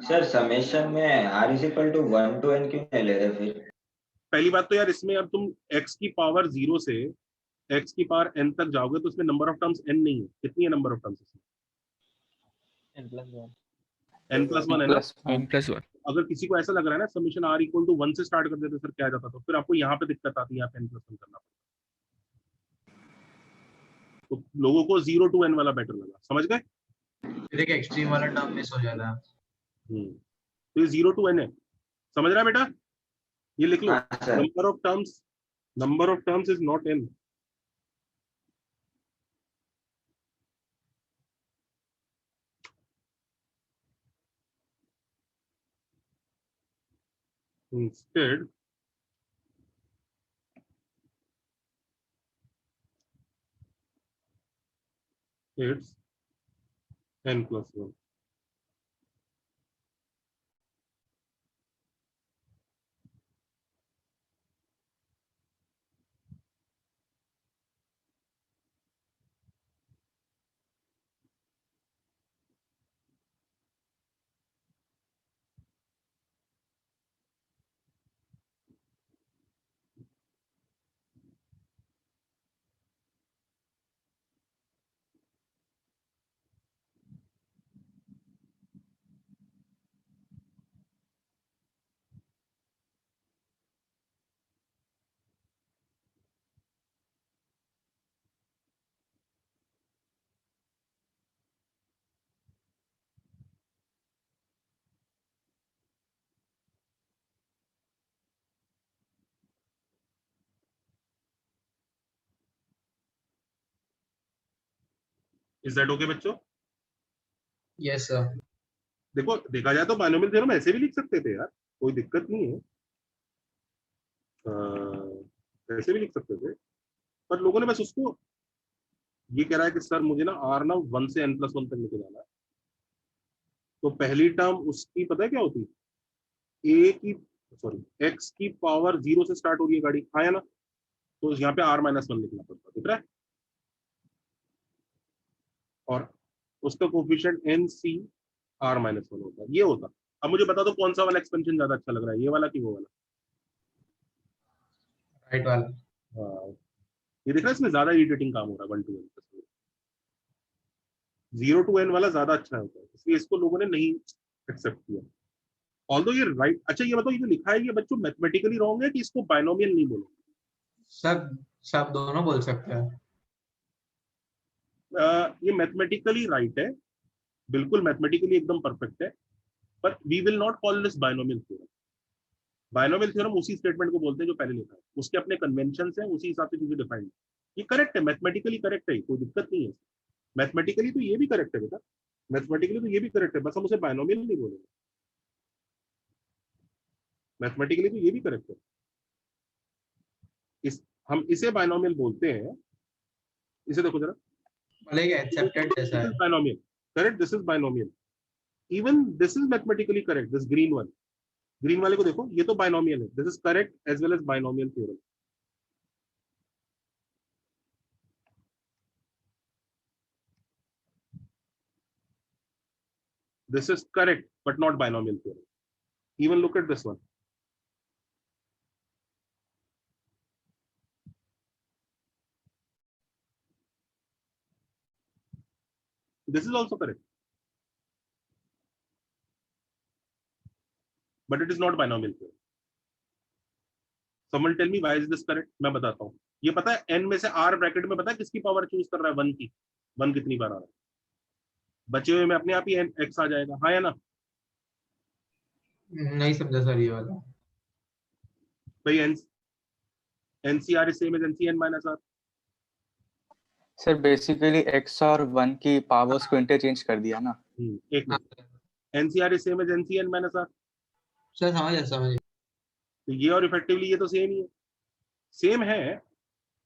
Speaker 9: सर समेशन में r = 1 to n क्यों नहीं ले रहे फिर?
Speaker 1: पहली बात तो यार, इसमें अब तुम x की पावर 0 से x की पावर n तक जाओगे तो इसमें नंबर ऑफ टर्म्स n नहीं है। कितनी है नंबर ऑफ टर्म्स इसमें?
Speaker 10: n+1
Speaker 1: n+1 है ना।
Speaker 3: n+1।
Speaker 1: अगर किसी को ऐसा लग रहा है ना समीशन r = 1 से स्टार्ट कर देते सर क्या आ जाता, तो फिर आपको यहाँ पे दिक्कत आती है, यहाँ पे n+1 करना पड़ता। तो लोगों को 0 to n वाला बेटर लगा, समझ गए?
Speaker 4: फिर एक एक्सट्रीम वाला टर्म मिस हो जाता है।
Speaker 1: तो ये 0 to n है, समझ रहा है बेटा? ये लिख लो,
Speaker 9: हाँ sir.
Speaker 1: Number of terms is not n। Instead, it's n+1. Is that okay बच्चों?
Speaker 4: Yes sir.
Speaker 1: देखो देखा जाए तो बाइनोमियल थ्योरम ऐसे भी लिख सकते थे यार, कोई दिक्कत नहीं है। ऐसे भी लिख सकते थे, पर लोगों ने बस उसको, ये कह रहा है कि सर मुझे ना r ना 1 से n+1 तक लेके जाना है। तो पहली टर्म उसकी पता है क्या होती है? x की पावर 0 से स्टार्ट हो रही है गाड़ी, आया ना, तो यहाँ पे r - 1 लिखना पड़ता, दिख रहा है? और उसका कोफिशिएंट nc r - 1 होता है, ये होता। अब मुझे बता दो कौन सा वाला एक्सपेंशन ज्यादा अच्छा लग रहा है, ये वाला कि वो वाला?
Speaker 4: राइट वाला।
Speaker 1: हाँ, ये दिख रहा है, इसमें ज्यादा इरिटेटिंग काम हो रहा है 1 to n। 0 to n वाला ज्यादा अच्छा होता है, इसलिए इसको लोगों ने नहीं एक्सेप्ट किया। ऑल्दो ये राइट। अच्छा ये बताओ, ये जो लिखा है ये बच्चों मैथमेटिकली रॉन्ग है कि इसको बाइनोमियल नहीं बोलो?
Speaker 4: सब दोनों बोल सकते हैं।
Speaker 1: ये मैथमेटिकली राइट है, बिल्कुल मैथमेटिकली एकदम परफेक्ट है, पर we will not call this binomial theorem. Binomial theorem उसी स्टेटमेंट को बोलते हैं जो पहले लिखा है, उसके अपने कन्वेंशन है, उसी हिसाब से चीजें डिफाइंड है। ये करेक्ट है, मैथमेटिकली करेक्ट है, कोई दिक्कत नहीं है। मैथमेटिकली तो ये भी करेक्ट है बेटा, मैथमेटिकली तो ये भी करेक्ट है, बस हम उसे बाइनोमियल नहीं बोलेंगे। मैथमेटिकली तो ये भी करेक्ट है, हम इसे बाइनोमियल बोलते हैं। इसे देखो जरा,
Speaker 4: एक्सेप्टेड जैसा है।
Speaker 1: Binomial, correct, this is binomial. Even this is mathematically correct, this green one, green वाले को देखो, ये तो बाइनोमियल है, this is correct as well as binomial theorem. This is correct, but not binomial theorem. Even look at this one. This is also correct. but it is not binomial theorem. Someone tell me why is this correct? मैं बताता हूँ. ये पता है n में से r bracket में पता है किसकी पावर चूज कर रहा है? 1 की. 1 कितनी बार आ रहा है? बचे हुए में अपने आप ही x आ जाएगा. हाँ या ना?
Speaker 4: नहीं समझा सर ये वाला.
Speaker 1: भाई NCR is same as NCn minus r.
Speaker 2: Sir basically x और 1 की पावर्स को इंटरचेंज कर दिया ना.
Speaker 1: एक minute. NCR is same as NCn minus r.
Speaker 4: Sir समझ.
Speaker 1: तो ये और इफेक्टिवली ये तो सेम ही है. सेम है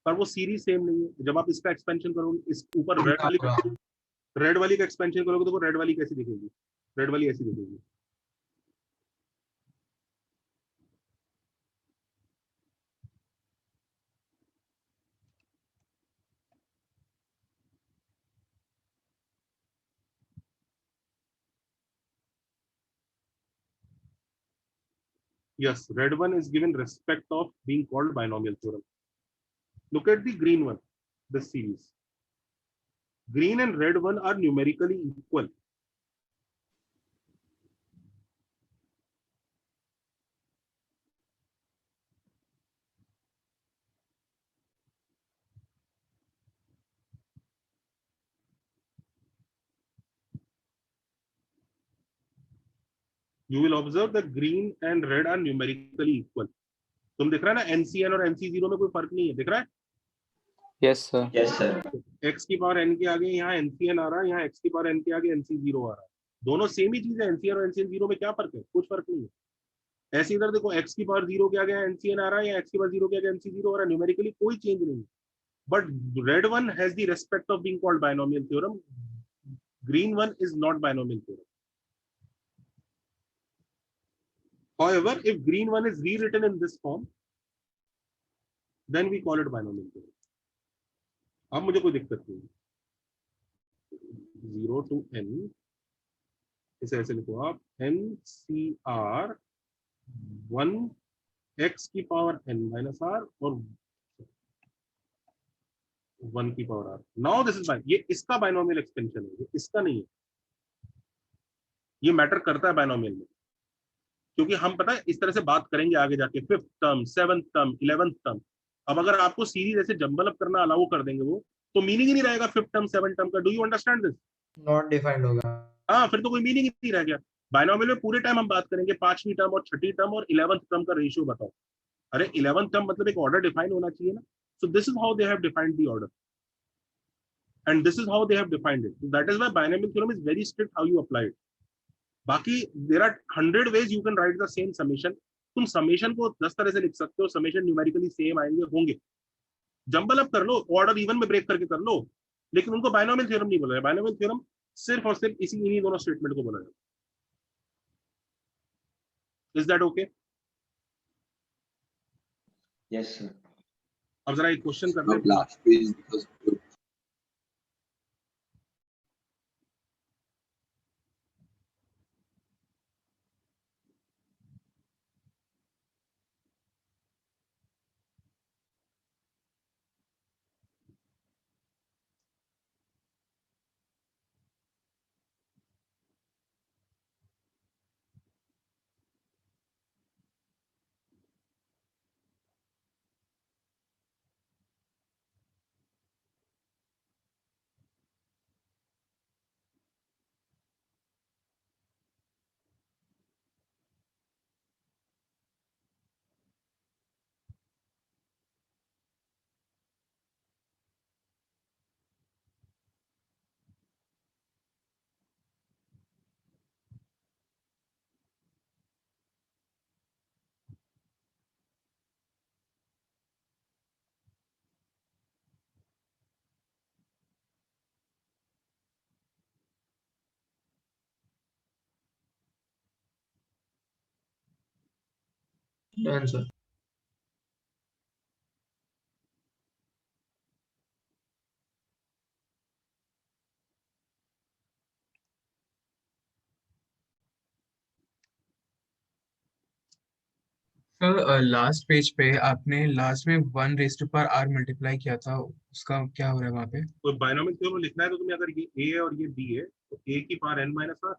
Speaker 1: पर वो सीरीज सेम नहीं है. जब आप इसका एक्सपेंशन करोगे, इस ऊपर रेड वाली का एक्सपेंशन करोगे तो वो रेड वाली कैसी दिखेगी? रेड वाली ऐसी दिखेगी. Yes, red one is given respect of being called binomial theorem. Look at the green one, this series. Green and red one are numerically equal. You will observe that green and red are numerically equal. तुम दिख रहा है ना NCn और NC0 में कोई फर्क नहीं है. दिख रहा है?
Speaker 2: Yes sir.
Speaker 9: Yes sir.
Speaker 1: x की पावर n के आगे यहाँ NCn आ रहा है, यहाँ x की पावर n के आगे NC0 आ रहा है. दोनों सेम ही चीज है. NCn और NCn0 में क्या फर्क है? कुछ फर्क नहीं है. ऐसे इधर देखो x की पावर 0 के आगे NCn आ रहा है या x की पावर 0 के आगे NC0 आ रहा है. न्यूमेरिकली कोई चेंज नहीं है. But red one has the respect of being called binomial theorem. Green one is not binomial theorem. However, if green one is rewritten in this form, then we call it binomial theorem. अब मुझे कोई दिक्कत नहीं. 0 to n, इसे ऐसे लिखो आप, NCR 1 x की पावर n minus r और 1 की power r. Now this is ये इसका binomial extension है, ये इसका नहीं है. ये मैटर करता है binomial में, क्योंकि हम पता है इस तरह से बात करेंगे आगे जाके. 5th term, 7th term, 11th term. अब अगर आपको सीरीज ऐसे जंबल अप करना अलाउ कर देंगे वो, तो मीनिंग ही नहीं रहेगा 5th टर्म 7th टर्म का. Do you understand this?
Speaker 4: Not defined होगा.
Speaker 1: हाँ, फिर तो कोई मीनिंग ही नहीं रह गया. बाइनोमियल में पूरे टाइम हम बात करेंगे 5वीं टर्म और 6ठी टर्म और 11th टर्म का रेशियो बताओ. अरे 11th टर्म मतलब एक ऑर्डर डिफाइन होना चाहिए ना. So this is how they have defined the order and this is how they have defined it. That is why binomial theorem is very strict how you apply it. बाकी there are 100 ways you can write the same summation. तुम summation को 10 तरह से लिख सकते हो. Summation numerically same आएंगे होंगे. जंबल अप कर लो, ऑर्डर इवन में ब्रेक करके कर लो, लेकिन उनको बाइनोमियल थ्योरम नहीं बोला है. बाइनोमियल थ्योरम सिर्फ और सिर्फ इन्हीं दोनों स्टेटमेंट को बोला है. Is that okay?
Speaker 9: Yes sir.
Speaker 1: अब जरा एक क्वेश्चन करते हैं.
Speaker 4: Done sir.
Speaker 5: Sir last page पे आपने लास्ट में 1 raise to power r multiply किया था, उसका क्या हो रहा है वहाँ पे?
Speaker 1: तो बाइनोमियल थ्योरम लिखना है तो तुम्हें अगर ये a है और ये b है तो a की पावर n माइनस r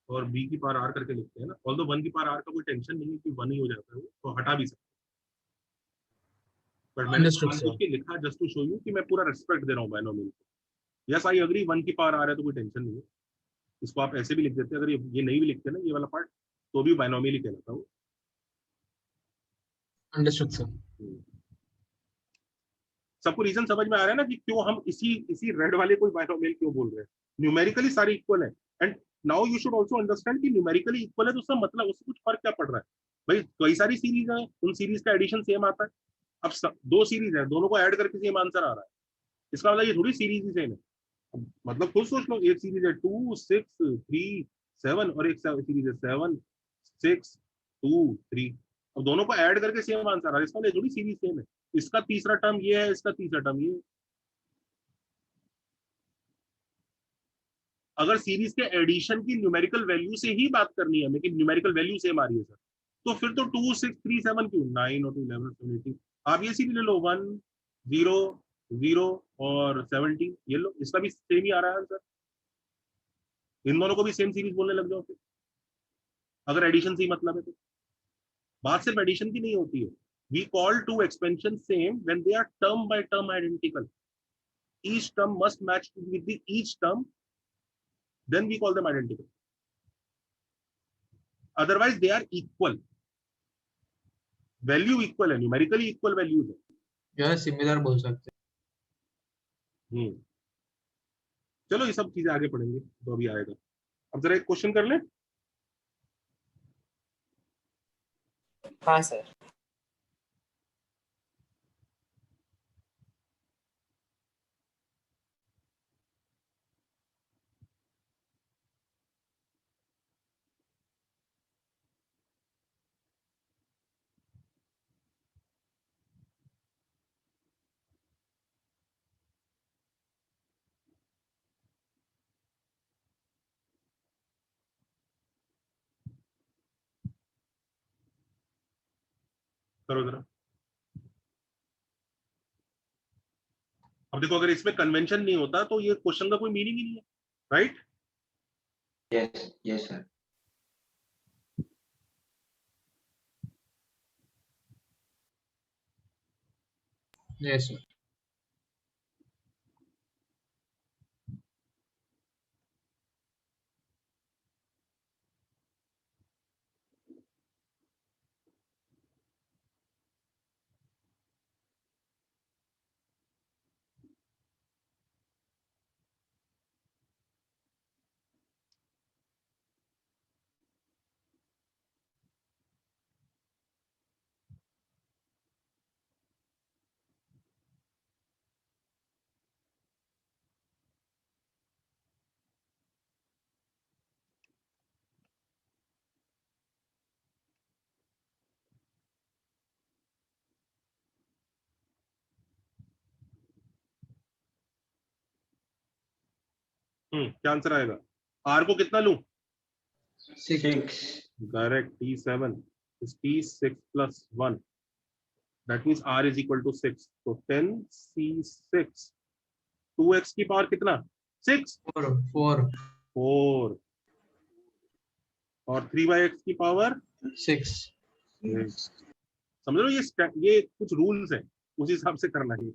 Speaker 1: और b की पावर r करके लिखते हैं ना, ऑल्दो 1 की पावर r का कोई टेंशन नहीं है कि 1 ही हो जाता है वो, तो हटा भी सकते हैं, बट मैंने
Speaker 5: अंडरस्टूड
Speaker 1: जानबूझ
Speaker 5: सर।
Speaker 1: के लिखा जस्ट टू शो यू कि मैं पूरा रिस्पेक्ट दे रहा हूँ बायनोमियल को। यस आई अग्री 1 की पावर r है तो कोई टेंशन नहीं है, इसको आप ऐसे भी लिख देते, अगर ये नहीं भी लिखते ना ये वाला पार्ट, तो भी बायनोमियल ही कहलाता वो।
Speaker 5: Understood sir.
Speaker 1: सबको रीजन समझ में आ रहा है ना कि क्यों हम इसी इसी रेड वाले को बायनोमियल क्यों बोल रहे हैं। न्यूमेरिकली सारे इक्वल है, and now you should also understand कि न्यूमेरिकली इक्वल है तो उसका मतलब उससे कुछ फर्क क्या पड़ रहा है। भाई कई सारी सीरीज है, उन सीरीज का एडिशन सेम आता है। अब दो सीरीज है, दोनों को ऐड करके सेम आंसर आ रहा है, इसका मतलब ये थोड़ी सीरीज ही सेम है। मतलब खुद सोच लो, एक सीरीज है 2 6 3 7 और एक सीरीज है 7 6 2 3, अब दोनों को ऐड करके सेम आंसर आ रहा है, इसका मतलब थोड़ी सीरीज सेम है। इसका तीसरा टर्म ये है, इसका तीसरा टर्म ये है। अगर सीरीज के एडिशन की न्यूमेरिकल वैल्यू से ही बात करनी है हमें कि न्यूमेरिकल वैल्यू सेम आ रही है सर, तो फिर तो 2 6 3 7 क्यों, 9 और 2 11 7 18, आप ये सीरीज ले लो 1 0 0 और 17, ये लो इसका भी सेम ही आ रहा है आंसर। इन दोनों को भी सेम सीरीज बोलने लग जाओ फिर, अगर एडिशन से ही मतलब है तो। बात सिर्फ एडिशन की नहीं होती है। We call to expansion same when they are term by term identical, each term must match with the each term, then we call them identical, otherwise they are equal, value equal है, numerically equal values है।
Speaker 4: जो है similar बोल सकते
Speaker 1: हम्म, चलो ये सब चीजें आगे पढ़ेंगे तो अभी आएगा। अब जरा एक क्वेश्चन कर ले।
Speaker 7: हाँ सर।
Speaker 1: करो जरा। अब देखो अगर इसमें कन्वेंशन नहीं होता तो ये क्वेश्चन का कोई मीनिंग ही नहीं है, राइट?
Speaker 9: Yes yes sir.
Speaker 4: हैं। Yes sir.
Speaker 1: क्या आंसर आएगा? आर को कितना लूं?
Speaker 9: 6
Speaker 1: correct, T7 is T6 plus 1, that means R is equal to 6, तो 10C6, 2x की पावर कितना? 6
Speaker 4: 4
Speaker 1: 4 और 3/x की पावर
Speaker 4: 6।
Speaker 1: समझ लो, ये कुछ रूल्स हैं, उस हिसाब से करना है।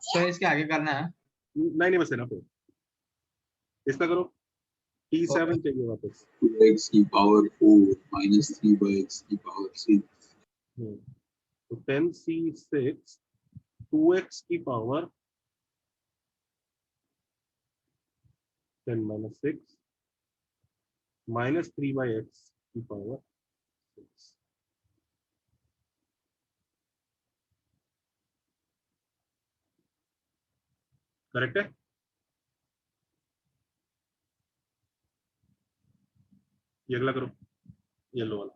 Speaker 4: सर इसके आगे करना है।
Speaker 1: नहीं नहीं, बस है ना, फिर इसका करो। T7 चाहिए वापस।
Speaker 12: 2x की पावर 4 minus 3/x की पावर 6।
Speaker 1: तो 10C6 2x की पावर 10 minus 6 minus 3/x की पावर 6। करेक्ट है? ये अगला करो, येलो वाला।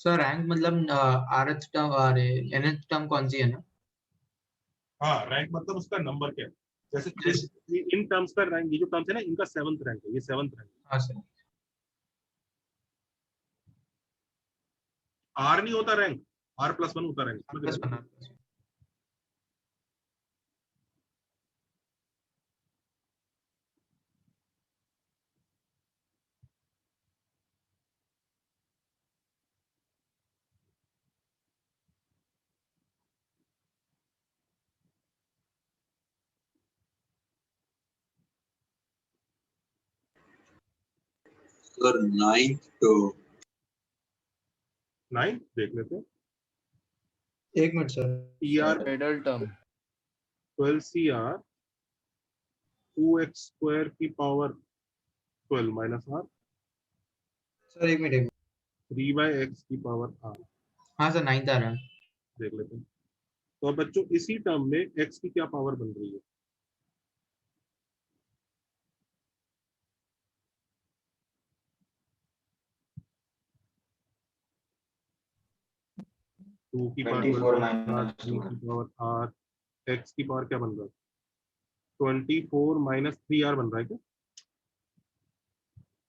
Speaker 4: सर रैंक मतलब rth टर्म और nth टर्म कौन सी है ना?
Speaker 1: हाँ, रैंक मतलब उसका नंबर क्या है। जैसे इन टर्म्स का रैंक, ये जो टर्म्स है ना, इनका 7th रैंक है, ये 7th रैंक है।
Speaker 4: हाँ सर।
Speaker 1: आर नहीं होता रैंक, R+1 होता rank.
Speaker 4: Plus one.
Speaker 12: Sir 9th term.
Speaker 1: 9 देख लेते हैं।
Speaker 4: एक minute sir.
Speaker 1: CR
Speaker 8: middle term
Speaker 1: 12CR 2x² की पावर 12 माइनस R
Speaker 4: सर एक मिनट
Speaker 1: 3/x की पावर R।
Speaker 4: हाँ सर 9th आ रहा है।
Speaker 1: देख लेते हैं। तो अब बच्चों इसी टर्म में x की क्या पावर बन रही है? टू की पावर
Speaker 9: 24
Speaker 1: R,
Speaker 9: minus
Speaker 1: 3
Speaker 9: 2
Speaker 1: की पावर R, x की पावर क्या बन रहा है? 24 माइनस 3R बन रहा है क्या?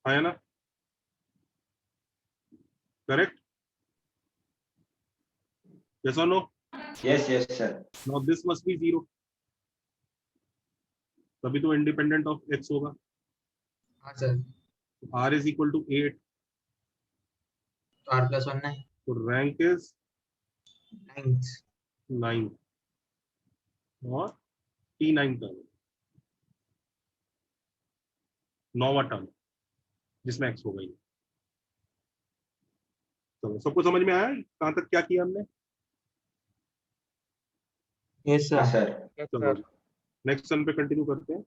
Speaker 1: आया ना? Correct? Yes or no?
Speaker 9: Yes, yes, sir.
Speaker 1: Now this must be 0. तभी तो इंडिपेंडेंट ऑफ x होगा।
Speaker 4: हाँ sir.
Speaker 1: R is equal to 8.
Speaker 4: R+1 9।
Speaker 1: तो रैंक इज 9 और T9 टर्म, 9वां टर्म जिसमें x हो गई। चलो सबको समझ में आया कहां तक क्या किया हमने?
Speaker 4: यस
Speaker 9: हाँ
Speaker 4: सर।
Speaker 9: सर।
Speaker 1: चलो नेक्स्ट टर्म पे कंटिन्यू करते हैं।